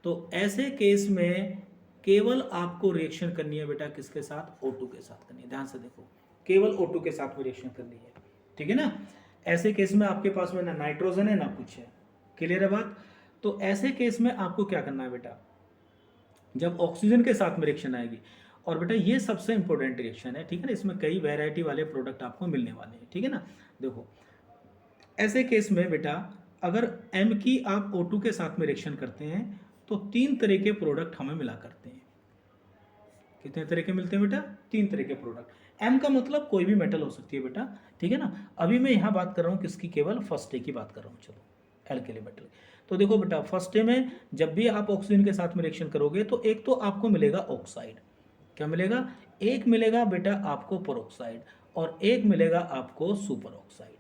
A: तो ऐसे केस में केवल आपको रिएक्शन करनी है बेटा किसके साथ, O2 के साथ करनी है। ध्यान से देखो, केवल O2 के साथ में रिएक्शन करनी है, ठीक है ना। ऐसे केस में आपके पास में ना नाइट्रोजन है ना कुछ है। क्लियर है बात। तो ऐसे केस में आपको क्या करना है बेटा, जब ऑक्सीजन के साथ में रिएक्शन आएगी, और बेटा ये सबसे इंपॉर्टेंट रिएक्शन है, ठीक है ना, इसमें कई वैरायटी वाले प्रोडक्ट आपको मिलने वाले हैं, ठीक है ना। देखो ऐसे केस में बेटा अगर M की आप O2 के साथ में रिएक्शन करते हैं तो 3 तरह के प्रोडक्ट हमें मिला करते हैं। कितने तरह के मिलते हैं बेटा, 3 तरह के प्रोडक्ट। M का मतलब कोई भी मेटल हो सकती है बेटा, ठीक है ना। अभी मैं यहाँ बात कर रहा हूँ किसकी, केवल फर्स्ट ए की बात कर रहा हूँ। चलो एल्केली मेटल। तो देखो बेटा फर्स्ट ए में जब भी आप ऑक्सीजन के साथ में रिएक्शन करोगे तो एक तो आपको मिलेगा ऑक्साइड, क्या मिलेगा, एक मिलेगा बेटा आपको पेरोक्साइड और एक मिलेगा आपको सुपर ऑक्साइड।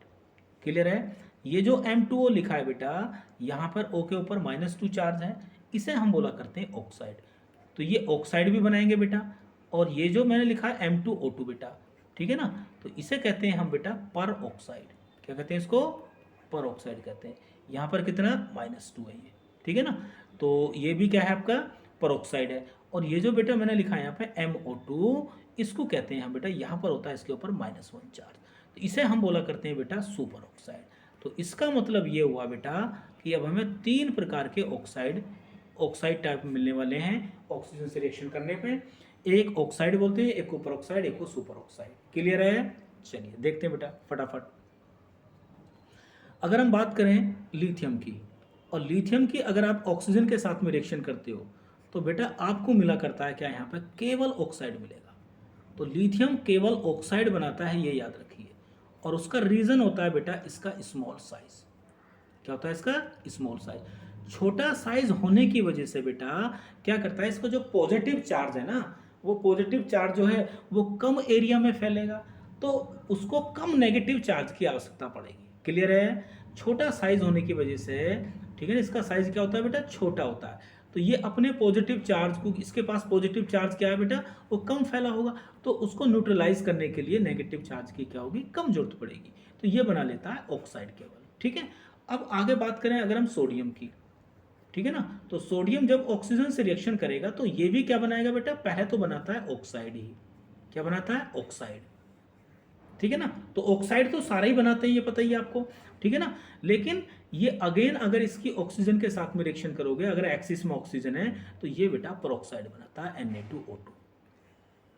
A: क्लियर है। ये जो M2O लिखा है बेटा, यहाँ पर O के ऊपर -2 चार्ज है, इसे हम बोला करते हैं ऑक्साइड। तो ये ऑक्साइड भी बनाएंगे बेटा। और ये जो मैंने लिखा है M2O2 बेटा, ठीक है ना, तो इसे कहते हैं हम बेटा पर ऑक्साइड। क्या कहते हैं इसको, पर ऑक्साइड कहते हैं। यहाँ पर कितना -2 है ये, ठीक है ना। तो ये भी क्या है आपका पर ऑक्साइड है। और ये जो बेटा मैंने लिखा है यहाँ पे MO2, इसको कहते हैं हम बेटा, यहाँ पर होता है इसके ऊपर -1 चार्ज, तो इसे हम बोला करते हैं बेटा सुपर ऑक्साइड। तो इसका मतलब ये हुआ बेटा कि अब हमें 3 प्रकार के ऑक्साइड टाइप मिलने वाले हैं ऑक्सीजन से रिएक्शन करने पे। एक ऑक्साइड बोलते हैं, एक को पेरोक्साइड, एक को सुपर ऑक्साइड। क्लियर है। चलिए देखते हैं बेटा फटाफट। अगर हम बात करें लिथियम की, और लिथियम की अगर आप ऑक्सीजन के साथ में रिएक्शन करते हो तो बेटा आपको मिला करता है क्या, यहाँ पर केवल ऑक्साइड मिलेगा। तो लिथियम केवल ऑक्साइड बनाता है, ये याद रखिए। और उसका रीज़न होता है बेटा इसका स्मॉल साइज। क्या होता है इसका स्मॉल साइज। छोटा साइज होने की वजह से बेटा क्या करता है, इसका जो पॉजिटिव चार्ज है ना, वो पॉजिटिव चार्ज जो है वो कम एरिया में फैलेगा, तो उसको कम नेगेटिव चार्ज की आवश्यकता पड़ेगी। क्लियर है। छोटा साइज होने की वजह से, ठीक है ना, इसका साइज क्या होता है बेटा, छोटा होता है। तो ये अपने पॉजिटिव चार्ज को, इसके पास पॉजिटिव चार्ज क्या है बेटा, वो कम फैला होगा, तो उसको न्यूट्रलाइज करने के लिए नेगेटिव चार्ज की क्या होगी, कम जरूरत पड़ेगी। तो ये बना लेता है ऑक्साइड केवल, ठीक है। अब आगे बात करें अगर हम सोडियम की, ठीक है ना, तो सोडियम जब ऑक्सीजन से रिएक्शन करेगा तो ये भी क्या बनाएगा बेटा, पहले तो बनाता है ऑक्साइड ही। क्या बनाता है, ऑक्साइड, ठीक है ना। तो ऑक्साइड तो सारे ही बनाते हैं, ये पता ही है आपको, ठीक है ना। लेकिन ये अगेन अगर इसकी ऑक्सीजन के साथ में रिएक्शन करोगे, अगर एक्सिस में ऑक्सीजन है तो ये बेटा पेरोक्साइड बनाता है, Na2O2।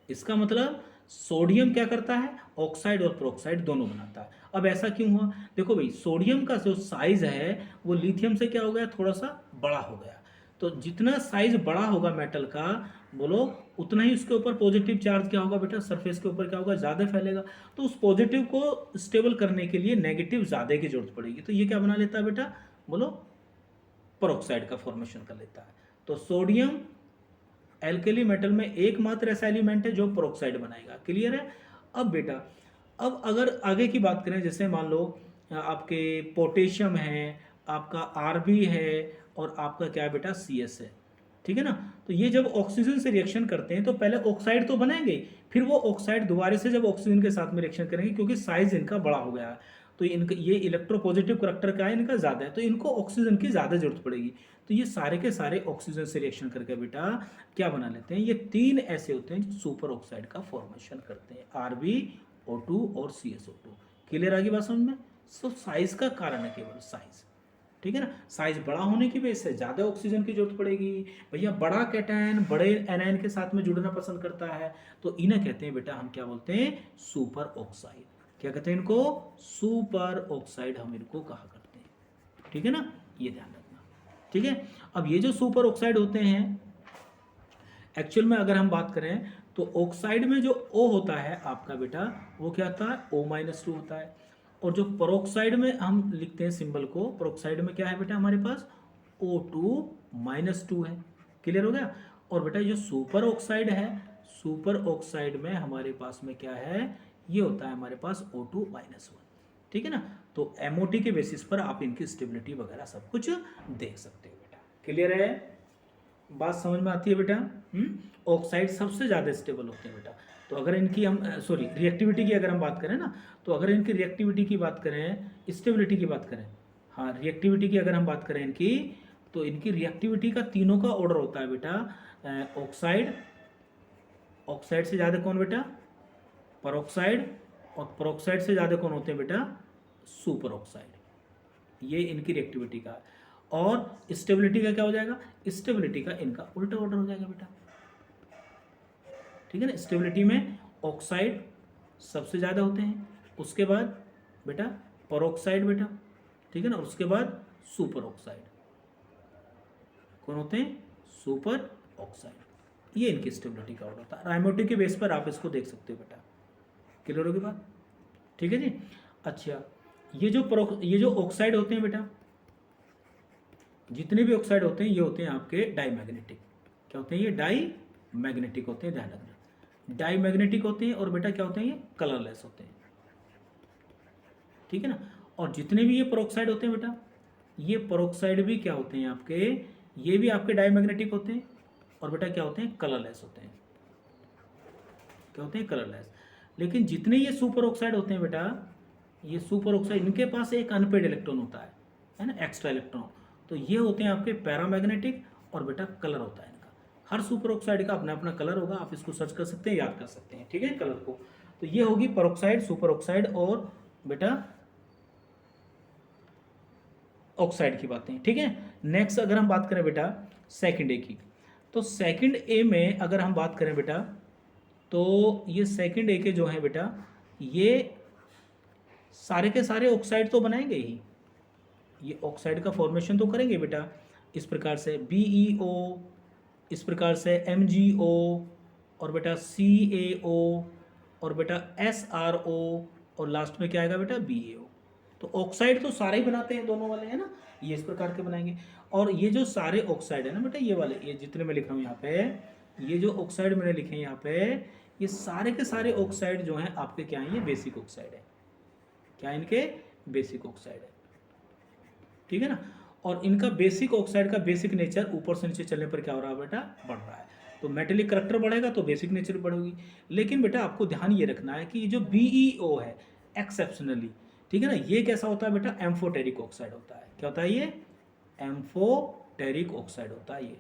A: इसका मतलब सोडियम क्या करता है, ऑक्साइड और पेरोक्साइड दोनों बनाता है। अब ऐसा क्यों हुआ, देखो भाई सोडियम का जो साइज है वो लिथियम से क्या हो गया, थोड़ा सा बड़ा हो गया। तो जितना साइज बड़ा होगा मेटल का, बोलो, उतना ही उसके ऊपर पॉजिटिव चार्ज क्या होगा बेटा, सरफेस के ऊपर क्या होगा, ज़्यादा फैलेगा। तो उस पॉजिटिव को स्टेबल करने के लिए नेगेटिव ज़्यादा की जरूरत पड़ेगी। तो ये क्या बना लेता है बेटा, बोलो, पेरोक्साइड का फॉर्मेशन कर लेता है। तो सोडियम एल्केली मेटल में एकमात्र ऐसा एलिमेंट है जो पेरोक्साइड बनाएगा। क्लियर है। अब बेटा, अब अगर आगे की बात करें, जैसे मान लो आपके पोटेशियम है, आपका Rb है, और आपका क्या है बेटा CS है, ठीक है ना। तो ये जब ऑक्सीजन से रिएक्शन करते हैं तो पहले ऑक्साइड तो बनेंगे, फिर वो ऑक्साइड दोबारा से जब ऑक्सीजन के साथ में रिएक्शन करेंगे, क्योंकि साइज इनका बड़ा हो गया है, तो इनका ये इलेक्ट्रोपॉजिटिव करैक्टर का है इनका ज़्यादा है, तो इनको ऑक्सीजन की ज़्यादा जरूरत पड़ेगी। तो ये सारे के सारे ऑक्सीजन से रिएक्शन करके बेटा क्या बना लेते हैं, ये 3 ऐसे होते हैं जो सुपर ऑक्साइड का फॉर्मेशन करते हैं, Rb, O2 और CSO2। क्लियर आ गई बात समझ में? सो साइज का कारण है केवल साइज, ठीक है ना। साइज बड़ा होने की वजह से ज़्यादा ऑक्सीजन की जरूरत पड़ेगी। भैया बड़ा कैटायन बड़े एनायन के साथ में जुड़ना पसंद करता है, तो इन्हें कहते हैं बेटा, हम क्या बोलते हैं, सुपर ऑक्साइड। क्या कहते हैं इनको? सुपर ऑक्साइड हम इनको कहा करते हैं, ठीक है ना, ये ध्यान रखना, ठीक है। अब ये जो सुपर ऑक्साइड होते हैं, एक्चुअल में अगर हम बात करें तो ऑक्साइड में जो O होता है आपका बेटा, वो क्या होता है, O-2 होता है। और जो पेरोक्साइड में हम लिखते हैं सिंबल को, पेरोक्साइड में क्या है बेटा हमारे पास, O2-2 है। क्लियर हो गया? और बेटा जो सुपर ऑक्साइड है, सुपर ऑक्साइड में हमारे पास में क्या है, ये होता है हमारे पास O2-1, ठीक है ना। तो MOT के बेसिस पर आप इनकी स्टेबिलिटी वगैरह सब कुछ देख सकते हो बेटा। क्लियर है? बात समझ में आती है बेटा? ऑक्साइड सबसे ज़्यादा स्टेबल होते हैं बेटा। तो अगर इनकी हम सॉरी रिएक्टिविटी की अगर हम बात करें ना, तो अगर इनकी रिएक्टिविटी की बात करें, स्टेबिलिटी की बात करें, हाँ रिएक्टिविटी की अगर हम बात करें इनकी, तो इनकी रिएक्टिविटी का तीनों का ऑर्डर होता है बेटा, ऑक्साइड, ऑक्साइड से ज़्यादा कौन बेटा, पेरोक्साइड, और पेरोक्साइड से ज़्यादा कौन होते हैं बेटा, सुपर ऑक्साइड। ये इनकी रिएक्टिविटी का। और स्टेबिलिटी का क्या हो जाएगा, स्टेबिलिटी का इनका उल्टा ऑर्डर हो जाएगा बेटा, ठीक है ना। स्टेबिलिटी में ऑक्साइड सबसे ज़्यादा होते हैं, उसके बाद बेटा पेरोक्साइड बेटा, ठीक है ना, और उसके बाद सुपर ऑक्साइड। कौन होते हैं, सुपर ऑक्साइड। ये इनकी स्टेबिलिटी का ऑर्डर होता है। रायमोटी के बेस पर आप इसको देख सकते हो बेटा। क्लियर होगी बात? ठीक है जी। अच्छा, ये जो ऑक्साइड होते हैं बेटा, जितने भी ऑक्साइड होते हैं ये होते हैं आपके डाईमैग्नेटिक। क्या होते हैं ये, डाई मैग्नेटिक होते हैं, ध्यान रखना। डाई मैग्नेटिक होते हैं, और बेटा क्या होते हैं ये, कलरलेस होते हैं, ठीक है ना। और जितने भी ये पेरोक्साइड होते हैं बेटा, ये पेरोक्साइड भी क्या होते हैं आपके, ये भी आपके डाई मैग्नेटिक होते हैं, और बेटा क्या होते हैं, कलरलेस होते हैं। क्या होते हैं, कलरलेस। लेकिन जितने ये सुपर ऑक्साइड होते हैं बेटा, ये सुपर ऑक्साइड, इनके पास एक अनपेड इलेक्ट्रॉन होता है ना, एक्स्ट्रा इलेक्ट्रॉन। तो ये होते हैं आपके पैरामैग्नेटिक, और बेटा कलर होता है इनका। हर सुपर ऑक्साइड का अपना अपना कलर होगा, आप इसको सर्च कर सकते हैं, याद कर सकते हैं, ठीक है, कलर को। तो ये होगी पेरोक्साइड, सुपर ऑक्साइड और बेटा ऑक्साइड की बातें, ठीक है। नेक्स्ट अगर हम बात करें बेटा सेकंड ए की, तो सेकंड ए में अगर हम बात करें बेटा, तो ये सेकंड ए के जो हैं बेटा, ये सारे के सारे ऑक्साइड तो बनाएंगे ही, ये ऑक्साइड का फॉर्मेशन तो करेंगे बेटा, इस प्रकार से BeO, इस प्रकार से MgO, और बेटा CaO, और बेटा SrO, और लास्ट में क्या आएगा बेटा, BaO। तो ऑक्साइड तो सारे ही बनाते हैं, दोनों वाले है ना, ये इस प्रकार के बनाएंगे। और ये जो सारे ऑक्साइड है ना बेटा, ये वाले, ये जितने मैं लिख रहा हूँ यहाँ पे, ये जो ऑक्साइड मैंने लिखे हैं यहाँ पे, ये सारे के सारे ऑक्साइड जो हैं आपके क्या हैं, ये बेसिक ऑक्साइड है। क्या इनके, बेसिक ऑक्साइड है, ठीक है ना। और इनका बेसिक ऑक्साइड का बेसिक नेचर ऊपर से नीचे चलने पर क्या हो रहा है बेटा, बढ़ रहा है। तो मेटेलिक करैक्टर बढ़ेगा तो बेसिक नेचर बढ़ेगी। लेकिन बेटा आपको ध्यान ये रखना है कि ये जो BeO है, एक्सेप्शनली, ठीक है ना, ये कैसा होता है बेटा, एम्फोटेरिक ऑक्साइड होता है। क्या होता है ये, एम्फोटेरिक ऑक्साइड होता है ये।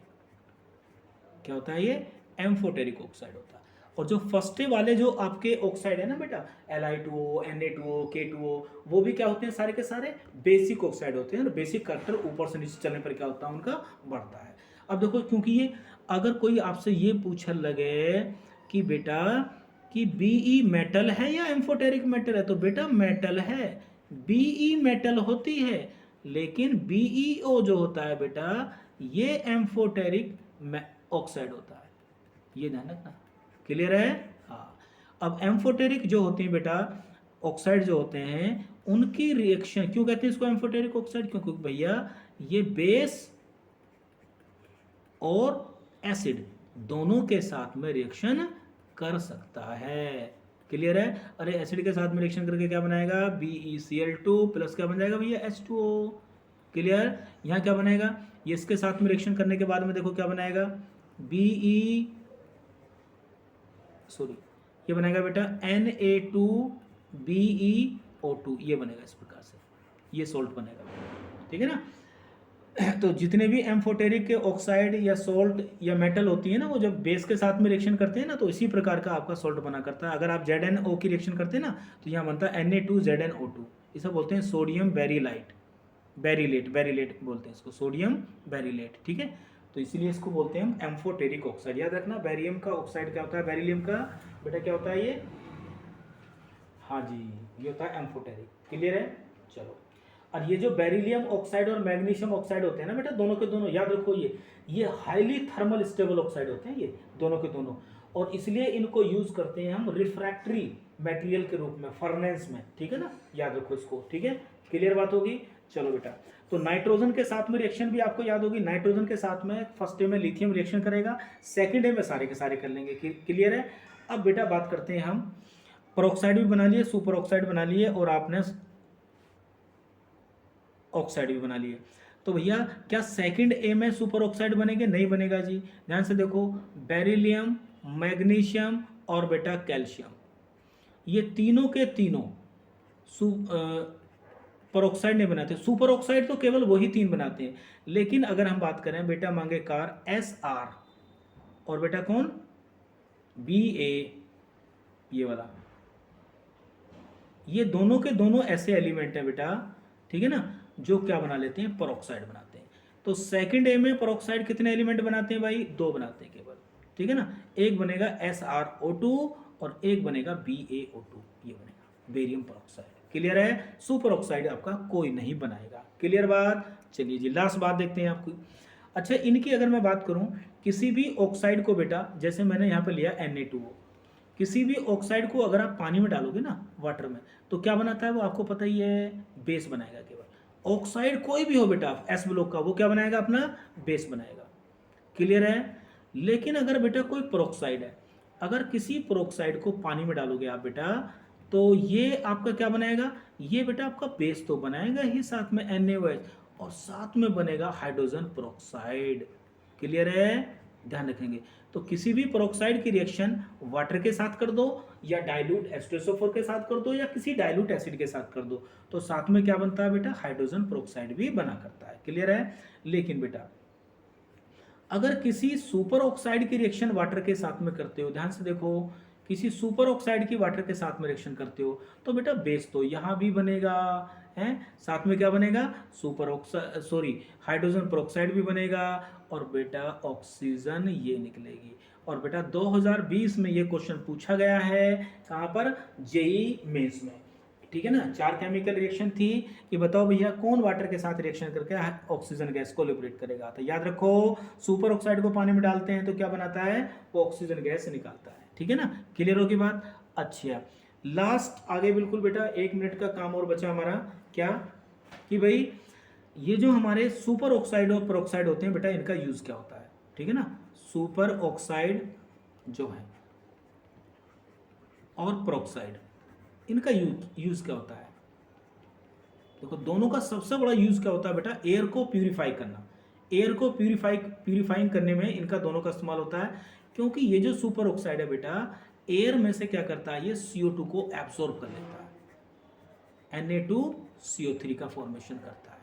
A: क्या होता है ये, एम्फोटेरिक ऑक्साइड होता है। और जो फर्स्ट वाले जो आपके ऑक्साइड है ना बेटा, Li2O, Na2O, K2O, वो भी क्या होते हैं, सारे के सारे बेसिक ऑक्साइड होते हैं। बेसिक करैक्टर ऊपर से नीचे चलने पर क्या होता है, उनका बढ़ता है। अब देखो, क्योंकि ये अगर कोई आपसे ये पूछने लगे कि बेटा कि Be मेटल है या एम्फोटेरिक मेटल है, तो बेटा मेटल है, Be मेटल होती है, लेकिन BeO जो होता है बेटा, ये एम्फोटेरिक ऑक्साइड होता है, ये ध्यान रखना। क्लियर है? हाँ। अब एम्फोटेरिक जो होते हैं बेटा, ऑक्साइड जो होते हैं, उनकी रिएक्शन, क्यों कहते हैं इसको एम्फोटेरिक ऑक्साइड, क्योंकि भैया ये बेस और एसिड दोनों के साथ में रिएक्शन कर सकता है। क्लियर है? अरे एसिड के साथ में रिएक्शन करके क्या बनाएगा, BeCl2 प्लस क्या बन जाएगा भैया, H2O। क्लियर? यहाँ क्या बनेगा, ये इसके साथ में रिएक्शन करने के बाद में देखो क्या बनाएगा, ये बनेगा बेटा Na2BeO2, ये बनेगा इस प्रकार से, ये सोल्ट बनेगा, ठीक है ना। तो जितने भी एम्फोटेरिक के ऑक्साइड या सोल्ट या मेटल होती है ना, वो जब बेस के साथ में रिएक्शन करते हैं ना, तो इसी प्रकार का आपका सोल्ट बना करता है। अगर आप ZnO की रिएक्शन करते हैं ना, तो यहाँ बनता है Na2ZnO2। इसे बोलते हैं सोडियम बेरिलाइट, बेरिलेट बोलते हैं इसको, सोडियम बेरिलेट, ठीक है। तो इसीलिए इसको बोलते हैं हम एम्फोटेरिक ऑक्साइड। याद रखना, बेरियम का ऑक्साइड क्या होता है, बेरिलियम का बेटा क्या होता है ये, हाँ जी, ये होता है एम्फोटेरिक। क्लियर है, चलो। और ये जो बेरिलियम ऑक्साइड और मैग्नीशियम ऑक्साइड होते हैं ना बेटा, दोनों के दोनों याद रखो, ये हाईली थर्मल स्टेबल ऑक्साइड होते हैं, ये दोनों के दोनों। और इसलिए इनको यूज करते हैं हम रिफ्रैक्टरी मटेरियल के रूप में, फर्नेस में, ठीक है ना, याद रखो इसको, ठीक है। क्लियर बात होगी, चलो बेटा। तो नाइट्रोजन के साथ में रिएक्शन भी आपको याद होगी। नाइट्रोजन के साथ में फर्स्ट डे में लिथियम रिएक्शन करेगा, सेकंड डे में सारे के सारे कर लेंगे। क्लियर है। अब बेटा बात करते हैं हम, पेरोक्साइड भी बना लिए, सुपर ऑक्साइड बना लिए, और आपने ऑक्साइड भी बना लिए। तो भैया क्या सेकंड ए में सुपर ऑक्साइड बनेंगे? नहीं बनेगा जी। ध्यान से देखो, बेरिलियम, मैग्नीशियम और बेटा कैल्शियम, ये तीनों के तीनों पेरोक्साइड नहीं बनाते। सुपर ऑक्साइड तो केवल वही तीन बनाते हैं। लेकिन अगर हम बात करें बेटा, मांगे कार SR और बेटा कौन, BA, ये वाला, ये दोनों के दोनों ऐसे एलिमेंट हैं बेटा, ठीक है ना, जो क्या बना लेते हैं, पेरोक्साइड बनाते हैं। तो सेकंड ए में पेरोक्साइड कितने एलिमेंट बनाते हैं भाई, दो बनाते हैं केवल, ठीक है ना। एक बनेगा SrO2 और एक बनेगा BaO2, ये बनेगा बेरियम पेरोक्साइड। क्लियर है। सुपर ऑक्साइड आपका कोई नहीं बनाएगा। क्लियर बात। चलिए जी, लास्ट बात देखते हैं आपको। अच्छा, इनकी अगर मैं बात करूं, किसी भी ऑक्साइड को बेटा, जैसे मैंने यहाँ पे लिया Na2O, किसी भी ऑक्साइड को अगर आप पानी में डालोगे ना, वाटर में, तो क्या बनाता है वो आपको पता ही है, बेस बनाएगा केवल। ऑक्साइड कोई भी हो बेटा एस ब्लॉक का, वो क्या बनाएगा, अपना बेस बनाएगा। क्लियर है। लेकिन अगर बेटा कोई पेरोक्साइड है, अगर किसी पेरोक्साइड को पानी में डालोगे आप बेटा, तो ये आपका क्या बनाएगा, ये बेटा आपका बेस तो बनाएगा ही, साथ में NaOH, और साथ में बनेगा हाइड्रोजन पेरोक्साइड। क्लियर है, ध्यान रखेंगे। तो किसी भी पेरोक्साइड की रिएक्शन वाटर के साथ कर दो, या डाइल्यूट H2SO4 के साथ कर दो, या किसी डाइल्यूट एसिड के साथ कर दो, तो साथ में क्या बनता है बेटा, हाइड्रोजन पेरोक्साइड भी बना करता है। क्लियर है। लेकिन बेटा अगर किसी सुपर ऑक्साइड की रिएक्शन वाटर के साथ में करते हो, ध्यान से देखो, किसी सुपर ऑक्साइड की वाटर के साथ में रिएक्शन करते हो, तो बेटा बेस तो यहाँ भी बनेगा है, साथ में क्या बनेगा, super oxide, sorry, hydrogen peroxide भी बनेगा, और बेटा ऑक्सीजन ये निकलेगी। और बेटा 2020 में ये क्वेश्चन पूछा गया है, कहाँ पर, जेई मेंस में, ठीक है ना। 4 केमिकल रिएक्शन थी कि बताओ भैया कौन वाटर के साथ रिएक्शन करके ऑक्सीजन गैस को लिबरेट करेगा। तो याद रखो, सुपर ऑक्साइड को पानी में डालते हैं तो क्या बनाता है, वो ऑक्सीजन गैस निकालता है, ठीक है ना। क्लियर होगी बात। अच्छा, लास्ट आगे बिल्कुल बेटा, 1 मिनट का काम और बचा हमारा, क्या कि भाई ये जो हमारे सुपर ऑक्साइड और पेरोक्साइड होते हैं बेटा, इनका यूज क्या होता है, ठीक है ना। सुपर ऑक्साइड जो है और पेरोक्साइड, इनका यूज क्या होता है। देखो, दोनों का सबसे बड़ा यूज क्या होता है बेटा, एयर को प्यूरिफाई करना। एयर को प्यूरिफाइंग करने में इनका दोनों का इस्तेमाल होता है। क्योंकि ये जो सुपर ऑक्साइड है बेटा, एयर में से क्या करता है, ये CO2 को एब्सॉर्ब कर लेता है, Na2CO3 का फॉर्मेशन करता है।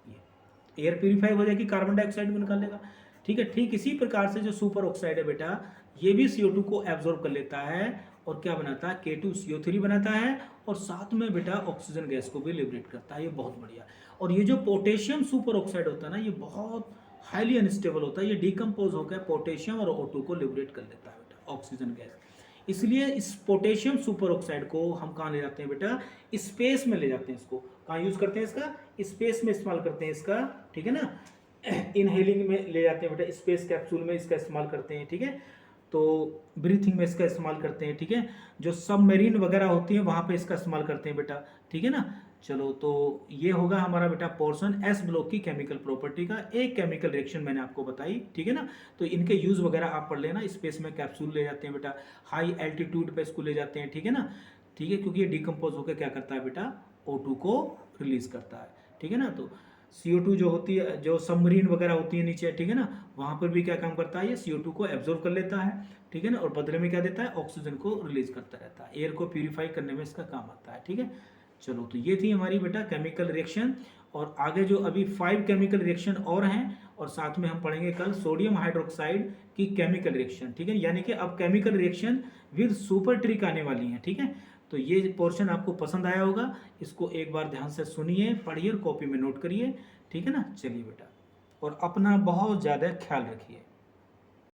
A: ये एयर प्यूरिफाई हो जाएगी, कार्बन डाइऑक्साइड भी निकाल लेगा, ठीक है। ठीक इसी प्रकार से जो सुपर ऑक्साइड है बेटा, ये भी CO2 को एब्सॉर्ब कर लेता है, और क्या बनाता है, K2CO3 बनाता है, और साथ में बेटा ऑक्सीजन गैस को भी लिबरेट करता है। ये बहुत बढ़िया। और ये जो पोटेशियम सुपर ऑक्साइड होता है ना, ये बहुत हाईली अनस्टेबल होता है। ये डिकम्पोज होकर पोटेशियम और O2 को लिबरेट कर लेता है बेटा, ऑक्सीजन गैस। इसलिए इस पोटेशियम सुपर ऑक्साइड को हम कहाँ ले जाते हैं बेटा, स्पेस में ले जाते हैं। इसको कहाँ यूज करते हैं, इसका स्पेस में इस्तेमाल करते हैं इसका, ठीक है ना। इनहेलिंग में ले जाते हैं बेटा, स्पेस कैप्सूल में इसका इस्तेमाल करते हैं, ठीक है। तो ब्रीथिंग में इसका इस्तेमाल करते हैं, ठीक है। जो सबमरीन वगैरह होती है वहाँ पे इसका इस्तेमाल करते हैं बेटा, ठीक है ना। चलो, तो ये होगा हमारा बेटा पोर्शन एस ब्लॉक की केमिकल प्रॉपर्टी का। एक केमिकल रिएक्शन मैंने आपको बताई, ठीक है ना। तो इनके यूज वगैरह आप पढ़ लेना। स्पेस में कैप्सूल ले जाते हैं बेटा, हाई एल्टीट्यूड पे इसको ले जाते हैं, ठीक है ना। ठीक है, क्योंकि ये डिकम्पोज होकर क्या करता है बेटा, O2 को रिलीज करता है, ठीक है ना। तो CO2 जो होती है, जो सबमरीन वगैरह होती है नीचे, ठीक है ना, वहाँ पर भी क्या काम करता है, ये CO2 को एब्जॉर्ब कर लेता है, ठीक है ना, और बदले में क्या देता है, ऑक्सीजन को रिलीज करता रहता है। एयर को प्यूरिफाई करने में इसका काम आता है, ठीक है। चलो, तो ये थी हमारी बेटा केमिकल रिएक्शन। और आगे जो अभी 5 केमिकल रिएक्शन और हैं, और साथ में हम पढ़ेंगे कल सोडियम हाइड्रोक्साइड की केमिकल रिएक्शन, ठीक है। यानी कि अब chemical reaction with super trick आने वाली है, ठीक है। तो ये पोर्शन आपको पसंद आया होगा, इसको एक बार ध्यान से सुनिए, पढ़िए, कॉपी में नोट करिए, ठीक है ना। चलिए बेटा, और अपना बहुत ज़्यादा ख्याल रखिए।